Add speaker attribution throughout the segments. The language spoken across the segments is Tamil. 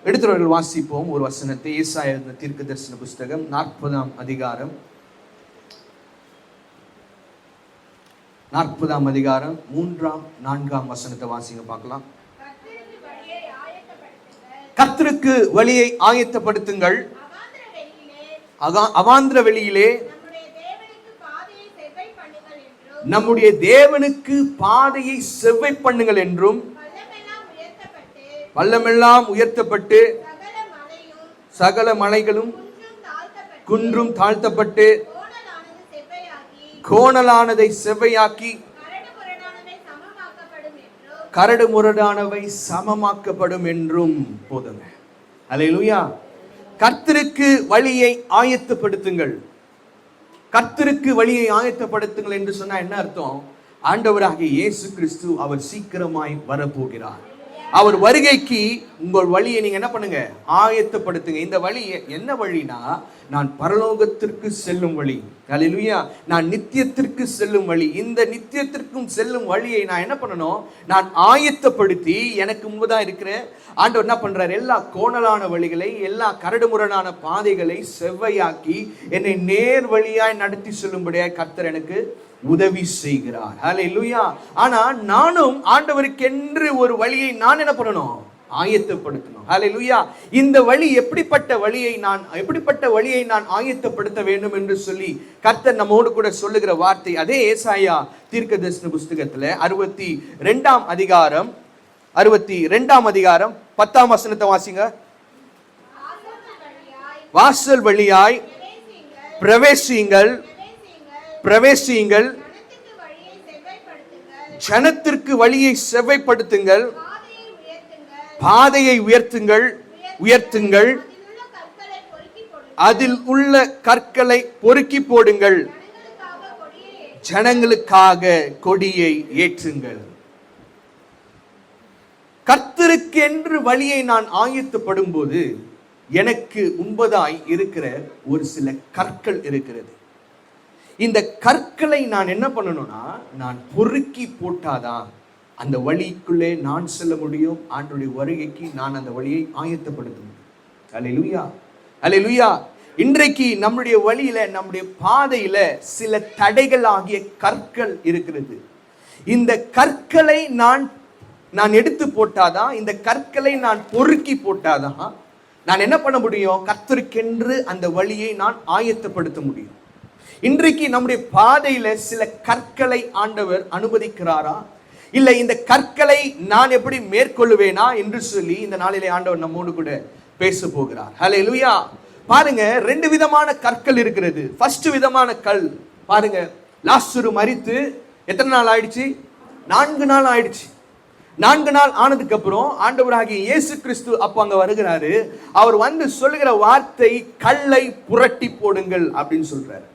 Speaker 1: எடுத்துறவர்கள் வாசிப்போம் ஒரு வசனத்தை. ஏசாயா தீர்க்கதரிசன புஸ்தகம் 40ஆம் அதிகாரம் 3ஆம் 4ஆம் வசனத்தை வாசிங்க பார்க்கலாம். கர்த்தருக்கு வழியை ஆயத்தப்படுத்துங்கள், அவாந்திர வெளியிலே நம்முடைய தேவனுக்கு பாதையை செவ்வை பண்ணுங்கள் என்றும், பள்ளமெல்லாம் உயர்த்தப்பட்டு சகல மலைகளும் குன்றும் தாழ்த்தப்பட்டு கோணலானதை செவ்வையாக்கி கரடு முரடானவை சமமாக்கப்படும் என்றும். போதுங்க. அல்லேலூயா. கர்த்தருக்கு வழியை ஆயத்தப்படுத்துங்கள். கர்த்தருக்கு வழியை ஆயத்தப்படுத்துங்கள் என்று சொன்னா என்ன அர்த்தம்? ஆண்டவராகிய இயேசு கிறிஸ்து அவர் சீக்கிரமாய் வரப்போகிறார். அவர் வருகைக்கு உங்கள் வழியை நீங்க என்ன பண்ணுங்க? ஆயத்தப்படுத்துங்க. இந்த வழி என்ன வழினா, நான் பரலோகத்திற்கு செல்லும் வழி. அல்லேலூயா. நான் நித்தியத்திற்கு செல்லும் வழி. இந்த நித்தியத்திற்கும் செல்லும் வழியை நான் என்ன பண்ணணும்? நான் ஆயத்தப்படுத்தி, எனக்கு முன்பதாக இருக்கிற ஆண்டவர் என்ன பண்றார்? எல்லா கோணலான வழிகளை, எல்லா கரடுமுரடான பாதைகளை செவ்வையாக்கி என்னை நேர் வழியாய் நடத்தி செல்லும்படியாய் கர்த்தர் எனக்கு உதவி செய்கிறார். ஹல்லேலூயா. ஆனா நானும் ஆண்டவருக்கென்று ஒரு வழியை நான் என்ன பண்ணணும்? ஆயத்தப்படுத்தணும். ஹல்லேலூயா. இந்த வழி எப்படிப்பட்ட வழியை நான் ஆயத்தப்படுத்த வேண்டும் என்று சொல்லி கர்த்தர் நம்மோடு கூட சொல்லுகிற வார்த்தை அதே ஏசாயா தீர்க்கதரிசன புஸ்தகத்துல 62ஆம் அதிகாரம் 10ஆம் வசனத்தை வாசிங்க. வாசல் வழியாய் பிரவேசியுங்கள், ஜனத்திற்கு வழியை செவ்வைப்படுத்துங்கள், பாதையை உயர்த்துங்கள், அதில் உள்ள கற்களை பொறுக்கி போடுங்கள், ஜனங்களுக்காக கொடியை ஏற்றுங்கள். கர்த்தருக்கு என்று வழியை நான் ஆயத்தப்படும் போது எனக்கு முன்பதாய் இருக்கிற ஒரு சில கற்கள் இருக்கிறது. இந்த கற்களை நான் என்ன பண்ணணும்னா, நான் பொறுக்கி போட்டாதான் அந்த வழிக்குள்ளே நான் செல்ல முடியும். ஆண்டவருடைய வருகைக்கு நான் அந்த வழியை ஆயத்தப்படுத்த முடியும். அல்லேலூயா, அல்லேலூயா. இன்றைக்கு நம்முடைய வழியில, நம்முடைய பாதையில சில தடைகள் ஆகிய கற்கள் இருக்கிறது. இந்த கற்களை நான் எடுத்து போட்டாதான், இந்த கற்களை நான் பொறுக்கி போட்டாதான் நான் என்ன பண்ண முடியும்? கர்த்தருக்கென்று அந்த வழியை நான் ஆயத்தப்படுத்த முடியும். இன்றைக்கு நம்முடைய பாதையில சில கற்களை ஆண்டவர் அனுமதிக்கிறாரா, இல்லை இந்த கற்களை நான் எப்படி மேற்கொள்ளுவேனா என்று சொல்லி இந்த நாளிலே ஆண்டவர் நம்மோடு கூட பேச போகிறார். ஹல்லேலூயா. பாருங்க, 2 விதமான கற்கள் இருக்கிறது. ஃபர்ஸ்ட் விதமான கல் பாருங்க, லாசரு மரித்து எத்தனை நாள் ஆயிடுச்சு? 4 நாள் ஆயிடுச்சு. 4 நாள் ஆனதுக்கு அப்புறம் ஆண்டவராகிய இயேசு கிறிஸ்து அப்ப அங்க வருகிறாரு. அவர் வந்து சொல்லுகிற வார்த்தை, கல்லை புரட்டி போடுங்கள் அப்படின்னு சொல்றாரு.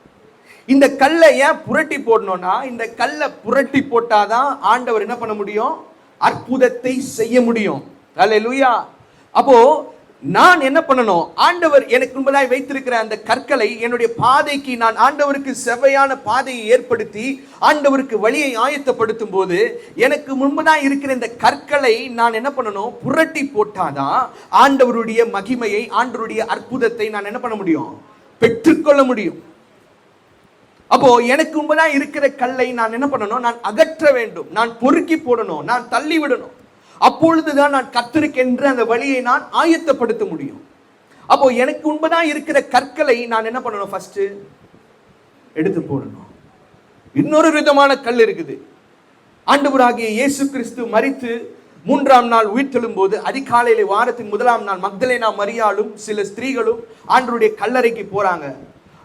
Speaker 1: இந்த கல்லை ஏன் புரட்டி போடணும்னா, இந்த கல்லை புரட்டி போட்டாதான் ஆண்டவர் என்ன பண்ண முடியும்? அற்புதத்தை செய்ய முடியும். அல்லேலூயா. அப்போ நான் என்ன பண்ணணும்? ஆண்டவர் எனக்கு முன்பதாய் வைத்திருக்கிற அந்த கற்களை என்னுடைய பாதைக்கு நான் ஆண்டவருக்கு செவ்வையான பாதையை ஏற்படுத்தி ஆண்டவருக்கு வழியை ஆயத்தப்படுத்தும் போது எனக்கு முன்பதாய் இருக்கிற இந்த கற்களை நான் என்ன பண்ணணும்? புரட்டி போட்டாதான் ஆண்டவருடைய மகிமையை, ஆண்டவருடைய அற்புதத்தை நான் என்ன பண்ண முடியும்? பெற்றுக்கொள்ள முடியும். அப்போ எனக்கு முன்பதா இருக்கிற கல்லை நான் என்ன பண்ணணும்? நான் அகற்ற வேண்டும், நான் பொறுக்கி போடணும், நான் தள்ளி விடணும். அப்பொழுதுதான் நான் கர்த்தருக்கென்று அந்த வழியை நான் ஆயத்தப்படுத்த முடியும். அப்போ எனக்கு முன்பதா இருக்கிற கற்களை நான் என்ன பண்ணணும்? ஃபர்ஸ்ட் எடுத்து போடணும். இன்னொரு விதமான கல் இருக்குது. ஆண்டவராகிய இயேசு கிறிஸ்து மரித்து 3ஆம் நாள் உயிர்த்தெழும் போது அதிகாலையிலே வாரத்தின் 1ஆம் நாள் மக்தலேனா மரியாளும் சில ஸ்திரீகளும் ஆண்டவருடைய கல்லறைக்கு போறாங்க.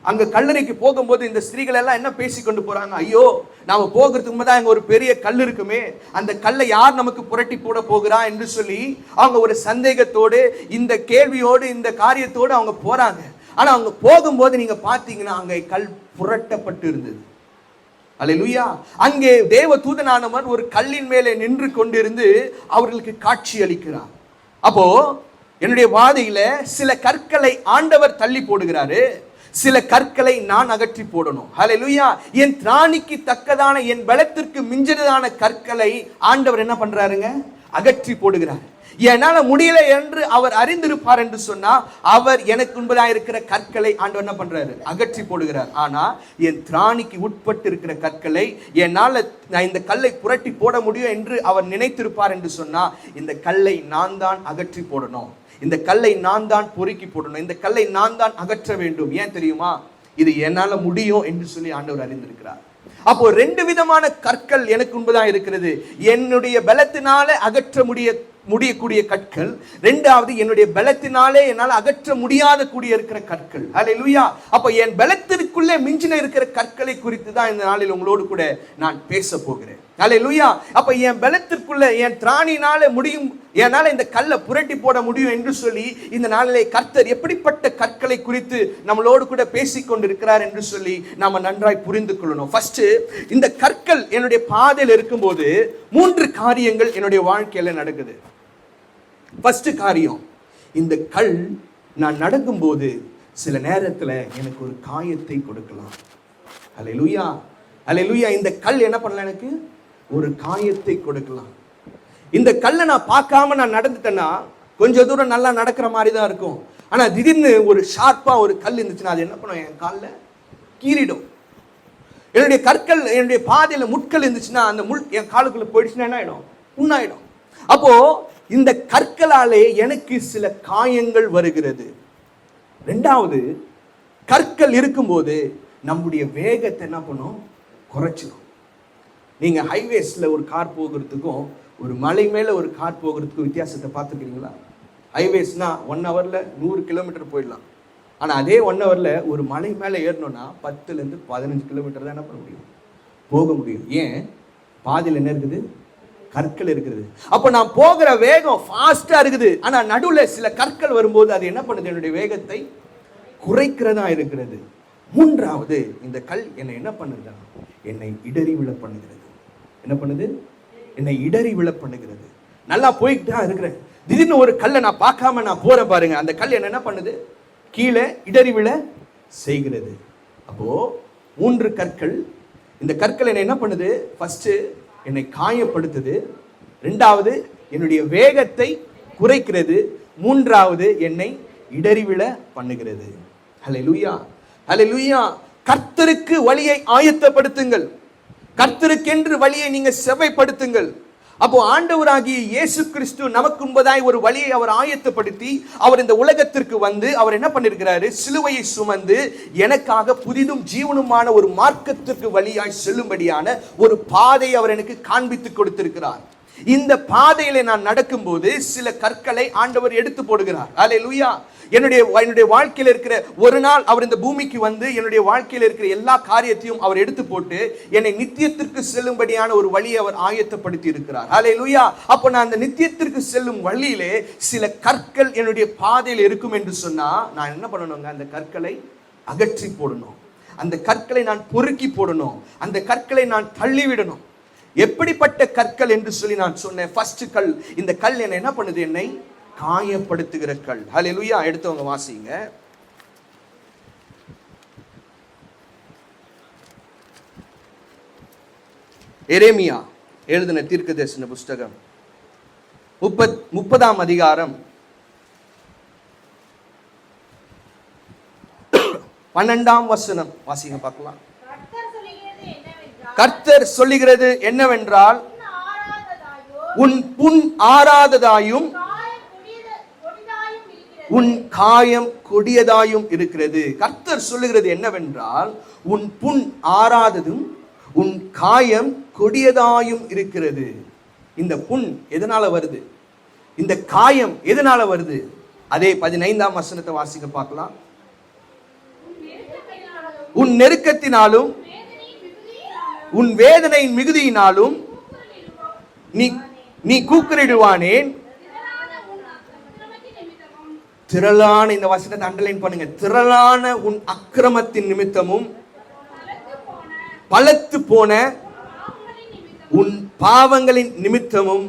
Speaker 1: அங்க கல்லறைக்கு போகும்போது இந்த ஸ்திரீகள் எல்லாம் என்ன பேசி கொண்டு போறாங்க? ஐயோ, நாம போகிறதுக்கு முன்னாடி அங்க ஒரு பெரிய கல் இருக்குமே, அந்த கல்லை யார் நமக்கு புரட்டி போட போகிறா என்று சொல்லி அவங்க ஒரு சந்தேகத்தோடு, இந்த கேள்வியோடு, இந்த காரியத்தோடு அவங்க போறாங்க. ஆனா அவங்க போகும்போது நீங்க பாத்தீங்கன்னா அங்க கல் புரட்டப்பட்டு இருந்தது. அல்லேலூயா. அங்கே தேவ தூதனானவர் ஒரு கல்லின் மேலே நின்று கொண்டிருந்து அவர்களுக்கு காட்சி அளிக்கிறார். அப்போ என்னுடைய வாதையில சில கற்களை ஆண்டவர் தள்ளி போடுகிறாரு, சில கற்களை நான் அகற்றி போடணும். ஹல்லேலூயா. என் திராணிக்கு தக்கதான, என் பலத்திற்கு மிஞ்சினதான கற்களை ஆண்டவர் என்ன பண்றாருங்க? அகற்றி போடுகிறார். என்னால முடியல என்று அவர் அறிந்திருப்பார் என்று சொன்னா, அவர் எனக்கு முன்பதாக இருக்கிற கற்களை ஆண்டவர் என்ன பண்றாரு? அகற்றி போடுகிறார். ஆனா என் திராணிக்கு உட்பட்டு இருக்கிற கற்களை என்னால நான் இந்த கல்லை புரட்டி போட முடியும் என்று அவர் நினைத்திருப்பார் என்று சொன்னா, இந்த கல்லை நான் தான் அகற்றி போடணும், இந்த கல்லை நான் தான் பொறுக்கி போடணும், இந்த கல்லை நான் தான் அகற்ற வேண்டும். ஏன் தெரியுமா? இது என்னால முடியும் என்று சொல்லி ஆண்டவர் அறிந்திருக்கிறார். அப்போ ரெண்டு விதமான கற்கள் எனக்கு முன்பதாக இருக்கிறது. என்னுடைய பலத்தினால அகற்ற முடியக்கூடிய கற்கள், ரெண்டாவது என்னுடைய பலத்தினாலே என்னால் அகற்ற முடியாத கூடிய இருக்கிற கற்கள். ஹல்லேலூயா. அப்ப என் பலத்திற்குள்ளே மிஞ்சின இருக்கிற கற்களை குறித்து தான் இந்த நாளில் உங்களோடு கூட நான் பேச போகிறேன். ஹல்லேலூயா. அப்ப என் பலத்திற்குள்ள என் திராணினால முடியும், என்னால இந்த கல்லை புரட்டி போட முடியும் என்று சொல்லி இந்த நாளிலே கர்த்தர் எப்படிப்பட்ட கற்களை குறித்து நம்மளோடு கூட பேசிக் கொண்டிருக்கிறார் என்று சொல்லி நாம நன்றாய் புரிந்து கொள்ளணும். ஃபர்ஸ்ட், இந்த கற்கள் என்னுடைய பாதையில் இருக்கும்போது 3 காரியங்கள் என்னுடைய வாழ்க்கையில நடக்குது. ஃபர்ஸ்ட் காரியம், இந்த கல் நான் நடக்கும்போது சில நேரத்தில் எனக்கு ஒரு காயத்தை கொடுக்கலாம். ஹல்லேலூயா, ஹல்லேலூயா. இந்த கல் என்ன பண்ணலாம்? எனக்கு ஒரு காயத்தை கொடுக்கலாம். இந்த கல்லை நான் பார்க்காம நான் நடந்துட்டேன்னா கொஞ்சம் தூரம் நல்லா நடக்கிற மாதிரி தான் இருக்கும். ஆனால் திடீர்னு ஒரு ஷார்ப்பா ஒரு கல் இருந்துச்சுன்னா அது என்ன பண்ணும்? என் காலில் கீறிடும். என்னுடைய கற்கள் என்னுடைய பாதையில் முட்கள் இருந்துச்சுன்னா அந்த முள் என் காலுக்குள்ள போயிடுச்சுன்னா என்ன ஆயிடும்? புண்ணாயிடும். அப்போ இந்த கற்களாலே எனக்கு சில காயங்கள் வருகிறது. ரெண்டாவது, கற்கள் இருக்கும்போது நம்முடைய வேகத்தை என்ன பண்ணும்? குறைச்சிடும். நீங்க ஹைவேஸ்ல ஒரு கார் போகிறதுக்கும் ஒரு மலை மேல ஒரு கார் போகிறதுக்கும் வித்தியாசத்தை பார்த்துக்கிறீங்களா? ஹைவேஸ்னா 1 ஹவர்ல 100 கிலோமீட்டர் போயிடலாம். ஆனா அதே 1 ஹவர்ல ஒரு மலை மேல ஏறணும்னா 10 to 15 கிலோமீட்டர் தான் என்ன பண்ண முடியும்? போக முடியும். ஏன்? பாதியில் என்ன இருக்குது? கற்கள் இருக்குது. அப்ப நான் போகிற வேகம் ஃபாஸ்டா இருக்குது. ஆனா நடுவுல சில கற்கள் வரும்போது அது என்ன பண்ணுது? என்னுடைய வேகத்தை குறைக்கிறதா இருக்கிறது. மூன்றாவது, இந்த கல் என்னை என்ன பண்ணுது? என்னை இடறி விழ பண்ணுகிறது. என்ன பண்ணுது? என்னை இடறி விழ பண்ணுகிறது. நல்லா போய்கிட்டு தான் இருக்கிறேன். திடீர்னு ஒரு கல்லை நான் பார்க்காம நான் போறேன் பாருங்க. அந்த கல் என்ன பண்ணுது? கீழே இடறி விழ செய்கிறது. அப்போ 3 கற்கள். இந்த கற்கள் என்ன பண்ணுது? ஃபர்ஸ்ட், என்னை காயப்படுத்துது. ரெண்டாவது, என்னுடைய வேகத்தை குறைக்கிறது. மூன்றாவது, என்னை இடறிவிழ பண்ணுகிறது. ஹல்லேலூயா, ஹல்லேலூயா. கர்த்தருக்கு வழியை ஆயத்தப்படுத்துங்கள். கர்த்தருக்கென்று வழியை நீங்க செவ்வைப்படுத்துங்கள். அப்போ ஆண்டவராகிய இயேசு கிறிஸ்து நமக்கு முன்பதாய் ஒரு வழியை அவர் ஆயத்தப்படுத்தி அவர் இந்த உலகத்திற்கு வந்து அவர் என்ன பண்ணிருக்கிறாரு? சிலுவையை சுமந்து எனக்காக புதிதும் ஜீவனுமான ஒரு மார்க்கத்திற்கு வழியாய் செல்லும்படியான ஒரு பாதை அவர் எனக்கு காண்பித்து கொடுத்திருக்கிறார். இந்த பாதையில நான் நடக்கும்போது சில கற்களை ஆண்டவர் எடுத்து போடுகிறார். ஹல்லேலூயா. என்னுடைய வாழ்க்கையில் இருக்கிற ஒரு நாள் அவர் இந்த பூமிக்கு வந்து என்னுடைய வாழ்க்கையில் இருக்கிற எல்லா காரியத்தையும் அவர் எடுத்து போட்டு என்னை நித்தியத்திற்கு செல்லும்படியான ஒரு வழியை அவர் ஆயத்தப்படுத்தி இருக்கிறார். ஹல்லேலூயா. அப்போ நான் அந்த நித்தியத்திற்கு செல்லும் வழியிலே சில கற்கள் என்னுடைய பாதையில் இருக்கும் என்று சொன்னா நான் என்ன பண்ணணுங்க? அந்த கற்களை அகற்றி போடணும். அந்த கற்களை நான் பொறுக்கி போடணும். அந்த கற்களை நான் தள்ளிவிடணும். எப்படிப்பட்ட கற்கள் என்று சொல்லி நான் சொன்னேன். ஃபர்ஸ்ட் கல், இந்த கல் என்ன பண்ணுது? என்னை காயப்படுத்துகிற கல். ஹல்லேலூயா. எடுத்தவங்க வாசிங்க. எரேமியா எழுதின தீர்க்கதரிசன புஸ்தகம் 30ஆம் அதிகாரம் 12ஆம் வசனம் வாசிங்க பார்க்கலாம். கர்த்தர் சொல்லுகிறது என்னவென்றால், உன் புண் ஆறாததாயும் உன் காயம் கொடியதாயும் இருக்கிறது. கர்த்தர் சொல்லுகிறது என்னவென்றால், உன் புண் ஆறாததும் உன் காயம் கொடியதாயும் இருக்கிறது. இந்த புண் எதனால வருது? இந்த காயம் எதனால வருது? அதே 15ஆம் வசனத்தை வாசிக்க பார்க்கலாம். உன் நெருக்கத்தினாலும் உன் வேதனையின் மிகுதியினாலும் நீ கூக்குரலிடுவானேன். திரளான, இந்த வசனத்தை அண்டர்லைன் பண்ணுங்க, திரளான உன் அக்கிரமத்தின் நிமித்தமும் பலத்து போன உன் பாவங்களின் நிமித்தமும்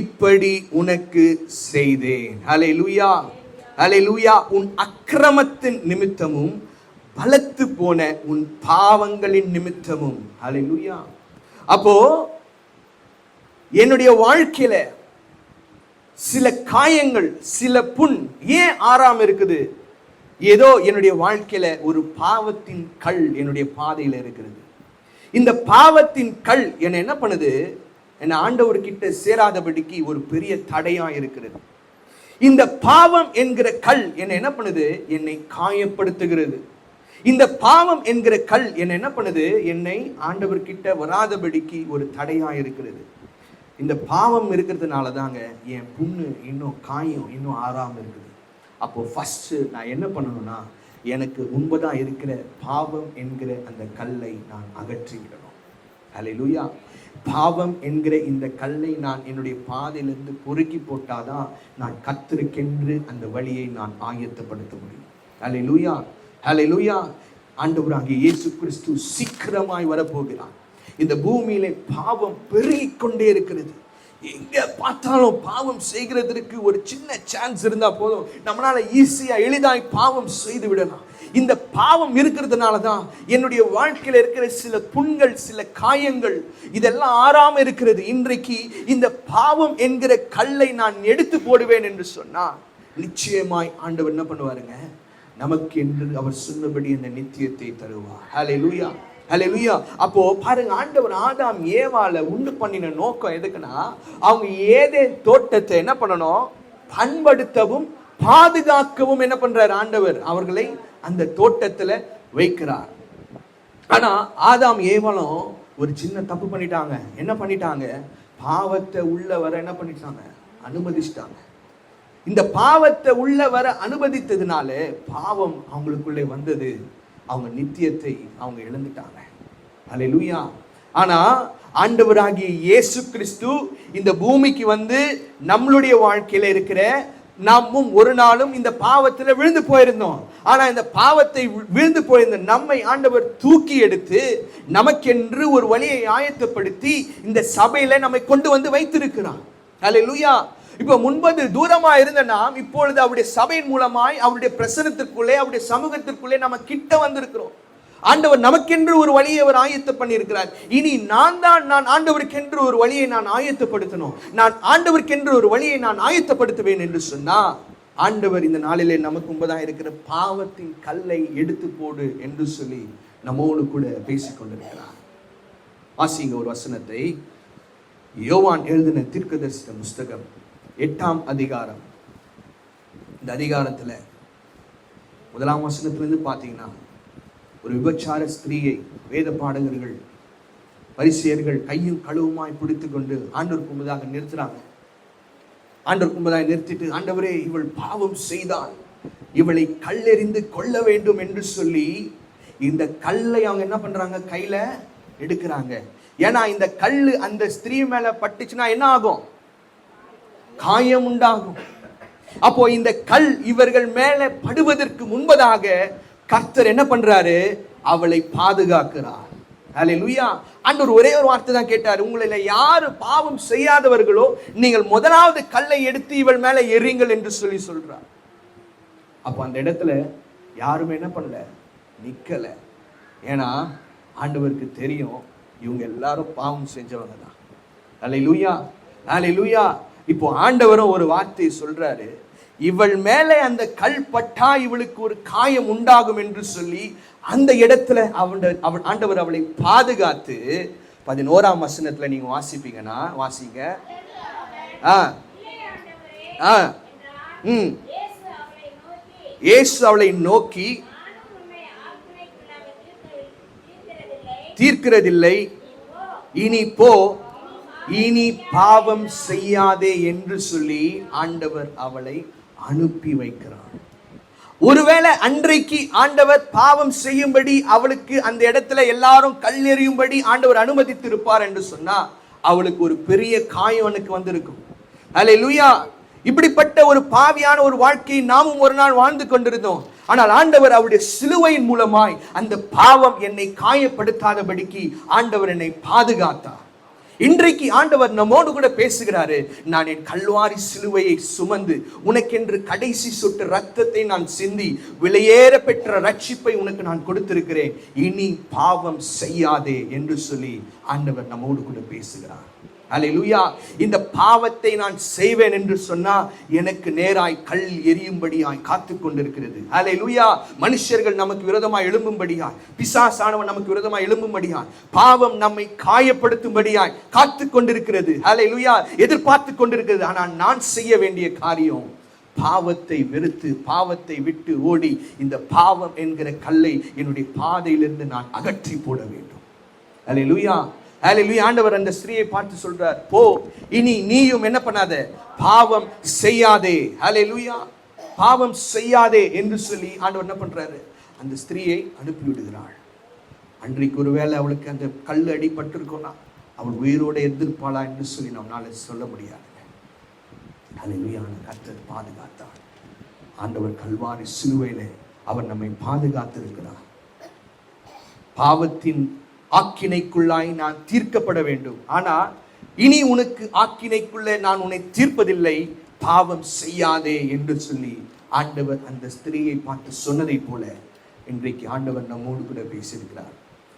Speaker 1: இப்படி உனக்கு செய்தேன். ஹல்லேலூயா, ஹல்லேலூயா. உன் அக்கிரமத்தின் நிமித்தமும் பலத்து போன உன் பாவங்களின் நிமித்தமும். ஹல்லேலூயா. அப்போ என்னுடைய வாழ்க்கையில சில காயங்கள், சில புண் ஏன் ஆறாம இருக்குது? ஏதோ என்னுடைய வாழ்க்கையில ஒரு பாவத்தின் கல் என்னுடைய பாதையில இருக்கிறது. இந்த பாவத்தின் கல் என்னை என்ன பண்ணுது? என்னை ஆண்டவர்கிட்ட சேராதபடிக்கு ஒரு பெரிய தடையா இருக்கிறது. இந்த பாவம் என்கிற கல் என்னை என்ன பண்ணுது? என்னை காயப்படுத்துகிறது. இந்த பாவம் என்கிற கல் என்னை என்ன பண்ணுது? என்னை ஆண்டவர்கிட்ட வராதபடிக்கு ஒரு தடையா இருக்கிறது. இந்த பாவம் இருக்கிறதுனால தாங்க என் புண்ணு இன்னும் காயம் இன்னும் ஆறாம இருக்குது. அப்போ ஃபர்ஸ்ட் நான் என்ன பண்ணணும்னா, எனக்கு முன்பதா இருக்கிற பாவம் என்கிற அந்த கல்லை நான் அகற்றிவிடணும். ஹல்லேலூயா. பாவம் என்கிற இந்த கல்லை நான் என்னுடைய பாதையிலிருந்து பொறுக்கி போட்டாதான் நான் கர்த்தருக்கென்று அந்த வழியை நான் ஆயத்தப்படுத்த முடியும். ஹல்லேலூயா, ஹல்லேலூயா. ஆண்டவராகிய இயேசு கிறிஸ்து சீக்கிரமாய் வரப்போகிறார். இந்த பூமியிலே பாவம் பெருகிக் கொண்டே இருக்கிறது. எங்க பார்த்தாலும் பாவம் செய்கிறதற்கு ஒரு சின்ன சான்ஸ் இருந்தா போதும், நம்மளால ஈஸியா எளிதாய் பாவம் செய்து விடலாம். இந்த பாவம் இருக்கிறதுனால தான் என்னுடைய வாழ்க்கையில இருக்கிற சில புண்கள், சில காயங்கள் இதெல்லாம் ஆறாம இருக்கிறது. இன்றைக்கு இந்த பாவம் என்கிற கல்லை நான் எடுத்து போடுவேன் என்று சொன்னா நிச்சயமாய் ஆண்டவர் என்ன பண்ணுவாருங்க? நமக்கு என்று அவர் சொன்னபடி அந்த நித்தியத்தை தருவார். ஹல்லேலூயா, ஹல்லேலூயா. அப்போ பாருங்க, ஆண்டவர் ஆதாம் ஏவாளை உண்டு பண்ணின நோக்கம் எதுக்குன்னா, அவங்க ஏதேன் தோட்டத்தை என்ன பண்ணணும்? பண்படுத்தவும் பாதுகாக்கவும் என்ன பண்றாரு ஆண்டவர்? அவர்களை அந்த தோட்டத்துல வைக்கிறார். ஆனா ஆதாம் ஏவாளும் ஒரு சின்ன தப்பு பண்ணிட்டாங்க. என்ன பண்ணிட்டாங்க? பாவத்தை உள்ள வர என்ன பண்ணிட்டாங்க? அனுமதிச்சிட்டாங்க. இந்த பாவத்தை உள்ள வர அனுமதித்ததுனால பாவம் அவங்களுக்குள்ளே வந்தது. அவங்க நித்தியத்தை அவங்க இழந்துட்டாங்க. ஹல்லேலூயா. ஆனா ஆண்டவராகிய இயேசு கிறிஸ்து இந்த பூமிக்கு வந்து நம்மளுடைய வாழ்க்கையில இருக்கிற நாமும் ஒரு நாளும் இந்த பாவத்துல விழுந்து போயிருந்தோம். ஆனா இந்த பாவத்தை விழுந்து போயிருந்த நம்மை ஆண்டவர் தூக்கி எடுத்து நமக்கென்று ஒரு வழியை ஆயத்தப்படுத்தி இந்த சபையில நம்மை கொண்டு வந்து வைத்திருக்கிறார். ஹல்லேலூயா. இப்ப முன்பது தூரமா இருந்த நாம் இப்பொழுது அவருடைய சபையின் மூலமாய் அவருடைய பிரசனத்திற்குள்ளே, அவருடைய சமூகத்திற்குள்ளே நம்ம கிட்ட வந்திருக்கிறோம். ஆண்டவர் நமக்கென்று ஒரு வழியை அவர் ஆயத்த பண்ணி இருக்கிறார். இனி நான் ஆண்டவருக்கென்று ஒரு வழியை நான் ஆயத்தப்படுத்தணும். நான் ஆண்டவருக்கென்று ஒரு வழியை நான் ஆயத்தப்படுத்துவேன் என்று சொன்னா, ஆண்டவர் இந்த நாளிலே நமக்கு முன்பதாக இருக்கிற பாவத்தின் கல்லை எடுத்து போடு என்று சொல்லி நம்மோடு கூட பேசிக்கொண்டிருக்கிறார். வாசிங்க ஒரு வசனத்தை. யோவான் எழுதின தீர்க்கதரிசன புஸ்தகம் 8ஆம் அதிகாரம். இந்த அதிகாரத்துல 1ஆம் வசனத்திலிருந்து பார்த்தீங்கன்னா, ஒரு விபச்சார ஸ்திரீயை வேத பாடகர்கள், பரிசேயர்கள் கையும் களுவுமாய் பிடித்து கொண்டு ஆண்டவருக்கு முன்பதாக நிறுத்துறாங்க. ஆண்டவருக்கு முன்பதாக நிறுத்திட்டு, ஆண்டவரே இவள் பாவம் செய்தாள், இவளை கல்லெறிந்து கொள்ள வேண்டும் என்று சொல்லி இந்த கல்லை அவங்க என்ன பண்றாங்க? கையில எடுக்கிறாங்க. ஏன்னா இந்த கல்லு அந்த ஸ்திரீ மேல பட்டுச்சுன்னா என்ன ஆகும்? காயம் உண்டாகும். அப்போ இந்த கல் இவர்கள் மேல படுவதற்கு முன்பதாக கர்த்தர் என்ன பண்றாரு? அவளை பாதுகாக்கிறார். ஹல்லேலூயா. ஆண்டவர் ஒரே ஒரு வார்த்தை தான் கேட்டார். உங்களில் யாரு பாவம் செய்யாதவர்களோ நீங்கள் முதலாவது கல்லை எடுத்து இவள் மேல எறியுங்கள் என்று சொல்லி சொல்றார். அப்போ அந்த இடத்துல யாருமே என்ன பண்ணல? நிக்கல. ஏன்னா ஆண்டவருக்கு தெரியும் இவங்க எல்லாரும் பாவம் செஞ்சவங்க தான். ஹல்லேலூயா, ஹல்லேலூயா. இப்போ ஆண்டவரும் ஒரு வார்த்தையை சொல்றாரு. இவள் மேலே அந்த கல் பட்டா இவளுக்கு ஒரு காயம் உண்டாகும் என்று சொல்லி அந்த இடத்துல ஆண்டவர் அவளை பாதுகாத்து 11ஆம் வசனத்துல நீங்க வாசிப்பீங்கன்னா வாசிங்க. இயேசு அவளை நோக்கி தீர்க்கிறதில்லை, இனி போ, இனி பாவம் செய்யாதே என்று சொல்லி ஆண்டவர் அவளை அனுப்பி வைக்கிறார். ஒருவேளை அன்றைக்கு ஆண்டவர் பாவம் செய்யும்படி அவளுக்கு அந்த இடத்துல எல்லாரும் கல்லெறியும்படி ஆண்டவர் அனுமதித்திருப்பார் என்று சொன்னா அவளுக்கு ஒரு பெரிய காயம் வந்திருக்கும். ஹல்லேலூயா. இப்படிப்பட்ட ஒரு பாவியான ஒரு வாழ்க்கையை நாமும் ஒரு நாள் வாழ்ந்து கொண்டிருந்தோம். ஆனால் ஆண்டவர் அவருடைய சிலுவையின் மூலமாய் அந்த பாவம் என்னை காயப்படுத்தாதபடிக்கு ஆண்டவர் என்னை பாதுகாத்தார். இன்றைக்கு ஆண்டவர் நம்மோடு கூட பேசுகிறாரு. நான் என் கல்வாரி சிலுவையை சுமந்து உனக்கென்று கடைசி சொட்டு ரத்தத்தை நான் சிந்தி விலையேற பெற்ற ரட்சிப்பை உனக்கு நான் கொடுத்திருக்கிறேன், இனி பாவம் செய்யாதே என்று சொல்லி ஆண்டவர் நம்மோடு கூட பேசுகிறார். அல்லேலூயா. இந்த பாவத்தை நான் செய்வேன் என்று சொன்னா எனக்கு நேராய் கல் எரியும்படியாய் காத்து கொண்டிருக்கிறது. அல்லேலூயா. மனுஷர்கள் நமக்கு விரோதமாய் எழும்பும்படியாய், பிசாசானவன் நமக்கு விரோதமாய் எழும்பும்படியாய், பாவம் நம்மை காயப்படுத்தும்படியாய் காத்து கொண்டிருக்கிறது. அல்லேலூயா. எதிர்பார்த்து கொண்டிருக்கிறது. ஆனால் நான் செய்ய வேண்டிய காரியம் பாவத்தை வெறுத்து பாவத்தை விட்டு ஓடி இந்த பாவம் என்கிற கல்லை என்னுடைய பாதையிலிருந்து நான் அகற்றி போட வேண்டும். அல்லேலூயா. அல்லேலூயா. ஆண்டவர் அந்த ஸ்திரியை பார்த்து சொல்றார், போ, இனி நீயும் என்ன பண்ணாத, பாவம் செய்யாதே. அல்லேலூயா. பாவம் செய்யாதே என்று சொல்லி ஆண்டவர் என்ன பண்றாரு, அந்த ஸ்திரியை அனுப்பி விடுகிறாள். அன்றைக்கு ஒருவேளை அவளுக்கு அந்த கல் அடிபட்டிருக்கோம்னா அவள் உயிரோடு எதிர்ப்பாளா என்று சொல்லி நம்மளால சொல்ல முடியாது. அல்லேலூயா. கர்த்தர் பாதுகாத்தார். ஆண்டவர் கல்வாரி சிலுவையில அவர் நம்மை பாதுகாத்திருக்கிறார். பாவத்தின் ஆக்கினைக்குள்ளாய் நான் தீர்க்கப்பட வேண்டும். ஆனா இனி உனக்கு ஆக்கினைக்குள்ளே நான் உன்னை தீர்ப்பதில்லை, பாவம் செய்யாதே என்று சொல்லி ஆண்டவர் அந்த ஸ்திரியை பார்த்து சொன்னதை போல இன்றைக்கு ஆண்டவர் நம்மோடு கூட பேசியிருக்கிறார்.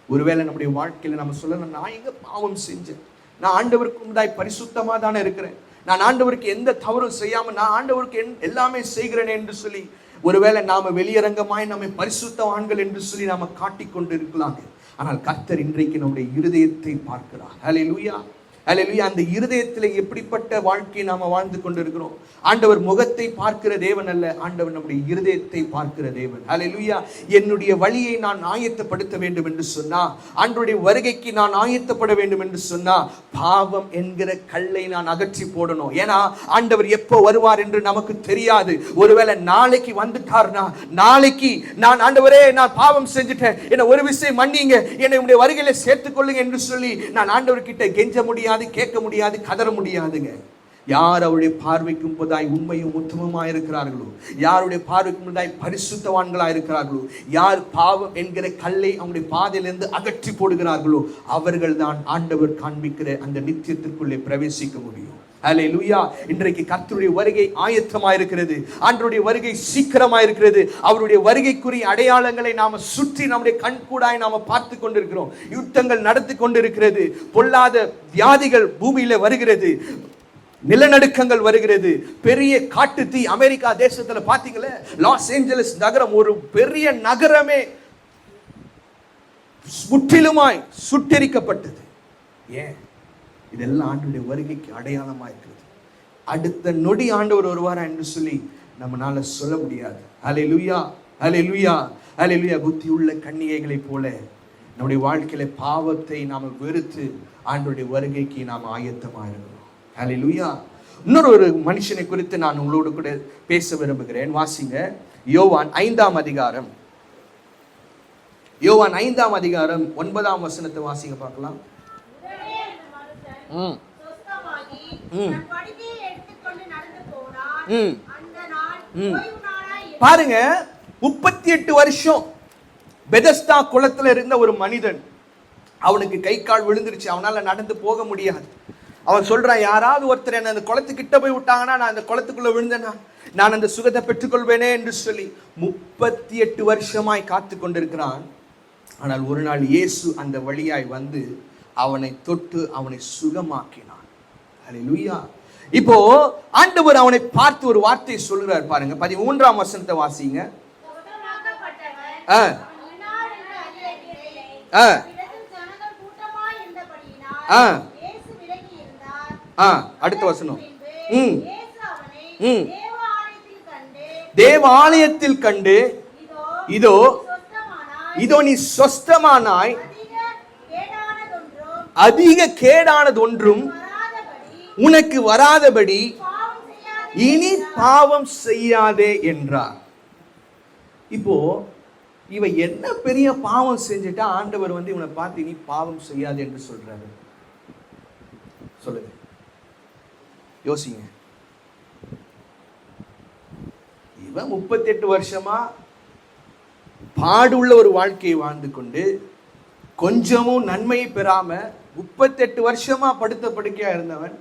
Speaker 1: ஒருவேளை நம்முடைய வாழ்க்கையில நம்ம சொல்லணும், நான் எங்க பாவம் செஞ்சேன், நான் ஆண்டவருக்கு முன்னாடி பரிசுத்தமா தானே இருக்கிறேன், நான் ஆண்டவருக்கு எந்த தவறும் செய்யாம நான் ஆண்டவருக்கு எல்லாமே செய்கிறேன் என்று சொல்லி ஒருவேளை நாம வெளியரங்கமாய் நம்மை பரிசுத்தவான்கள் என்று சொல்லி நாம காட்டிக்கொண்டு இருக்கலாம். ஆனால் கர்த்தர் இன்றைக்கு நம்முடைய இருதயத்தை பார்க்கிறார். அல்லேலூயா. அல்லேலூயா. அந்த இருதயத்தில் எப்படிப்பட்ட வாழ்க்கையை நாம வாழ்ந்து கொண்டிருக்கிறோம். ஆண்டவர் முகத்தை பார்க்கிற தேவன் அல்ல, ஆண்டவர் நம்முடைய இருதயத்தை பார்க்கிற தேவன். அல்லேலூயா. என்னுடைய வழியை நான் ஆயத்தப்படுத்த வேண்டும் என்று சொன்னா, ஆண்டவருடைய வருகைக்கு நான் ஆயத்தப்பட வேண்டும் என்று சொன்னா, பாவம் என்கிற கல்லை நான் அகற்றி போடணும். ஏன்னா ஆண்டவர் எப்போ வருவார் என்று நமக்கு தெரியாது. ஒருவேளை நாளைக்கு வந்துட்டார்னா, நாளைக்கு நான் ஆண்டவரே நான் பாவம் செஞ்சுட்டேன், என்ன ஒரு விஷயம் மன்னிங்க, என்னை உடைய வருகையில சேர்த்துக் கொள்ளுங்க என்று சொல்லி நான் ஆண்டவர்கிட்ட கெஞ்ச முடியாது, கேட்க முடியாது, கதற முடியாதுங்க. யார் அவருடைய பார்வைக்கு முன்பதாய் உண்மையும் உத்தமமாய் இருக்கிறார்களோ, யாருடைய பார்வைக்கு முன்பதாய் பரிசுத்தவான்களாய் இருக்கிறார்களோ, யார் பாவம் என்கிற கல்லை அவங்களுடைய பாதையிலிருந்து அகற்றி போடுகிறார்களோ, அவர்கள் தான் ஆண்டவர் காண்பிக்கிற அந்த நித்தியத்திற்குள்ளே பிரவேசிக்க முடியும். அல்லேலூயா. இன்றைக்கு கர்த்தருடைய வருகை ஆயத்தமாக இருக்கிறது. ஆண்டவருடைய வருகை சீக்கிரமாக இருக்கிறது. அவருடைய வருகைக்குரிய அடையாளங்களை நாம சுற்றி நம்முடைய கண்கூடாய் நாம பார்த்து கொண்டிருக்கிறோம். யுத்தங்கள் நடத்தி கொண்டிருக்கிறது. பொல்லாத வியாதிகள் பூமியில வருகிறது. நிலநடுக்கங்கள் வருகிறது. பெரிய காட்டு தீ அமெரிக்கா தேசத்துல பாத்தீங்களே, லாஸ் ஏஞ்சலஸ் நகரம் ஒரு பெரிய நகரமே முற்றிலுமாய் சுட்டெரிக்கப்பட்டது. ஏன்? இதெல்லாம் ஆண்டவருடைய வருகைக்கு அடையாளமா இருக்கிறது. அடுத்த நொடி ஆண்டவர் வருவாரா என்று சொல்லி நம்மளால சொல்ல முடியாது. அல்லேலூயா. அல்லேலூயா. அல்லேலூயா. புத்தி உள்ள கன்னிகைகளை போல நம்முடைய வாழ்க்கையில பாவத்தை நாம வெறுத்து ஆண்டவருடைய வருகைக்கு நாம் ஆயத்தமா இருக்கிறோம். அல்லேலூயா. இன்னொரு மனுஷனை குறித்து நான் உங்களோடு கூட பேச விரும்புகிறேன். வாசிங்க யோவான் 5ஆம் அதிகாரம். யோவான் 5ஆம் அதிகாரம் 9ஆம் வசனத்தை வாசிங்க பார்க்கலாம். பாருங்க, 38 வருஷம் பெதஸ்தா குளத்துல இருந்த ஒரு மனிதன், அவனுக்கு கை கால் விழுந்துருச்சு, அவனால நடந்து போக முடியாது. அவன் சொல்றான், யாராவது ஒருத்தர் என்ன அந்த குளத்துக்கிட்ட போய் விட்டாங்கன்னா நான் அந்த குளத்துக்குள்ள விழுந்தேன்னா நான் அந்த சுகத்தை பெற்றுக்கொள்வேனே என்று சொல்லி 38 வருஷமாய் காத்து கொண்டிருக்கிறான். ஆனால் ஒரு நாள் இயேசு அந்த வழியாய் வந்து அவனை தொட்டு அவனை சுகமாக்கினான். அல்லேலூயா. இப்போ ஆண்டவர் அவனை பார்த்து ஒரு வார்த்தை சொல்கிறார் பாருங்க. 13ஆம் வசனத்தை வாசிங்க. அடுத்த வசனம். தேவாலயத்தில் கண்டு, இதோ இதோ நீ சொஸ்தமானாய், அதிக கேடானது ஒன்றும் உனக்கு வராதபடி இனி பாவம் செய்யாதே என்றார். இப்போ இவன் என்ன பெரிய பாவம் செஞ்சுட்டா ஆண்டவர் வந்து இவனை பார்த்து இனி பாவம் செய்யாதே என்று சொல்றாரு? சொல்லுங்க, யோசிங்க. இவன் 38 வருஷமா பாடுள்ள ஒரு வாழ்க்கையை வாழ்ந்து கொண்டு கொஞ்சமும் நன்மையை பெறாம 38 வருஷமா படுத்த படுக்கையா இருந்தவன்,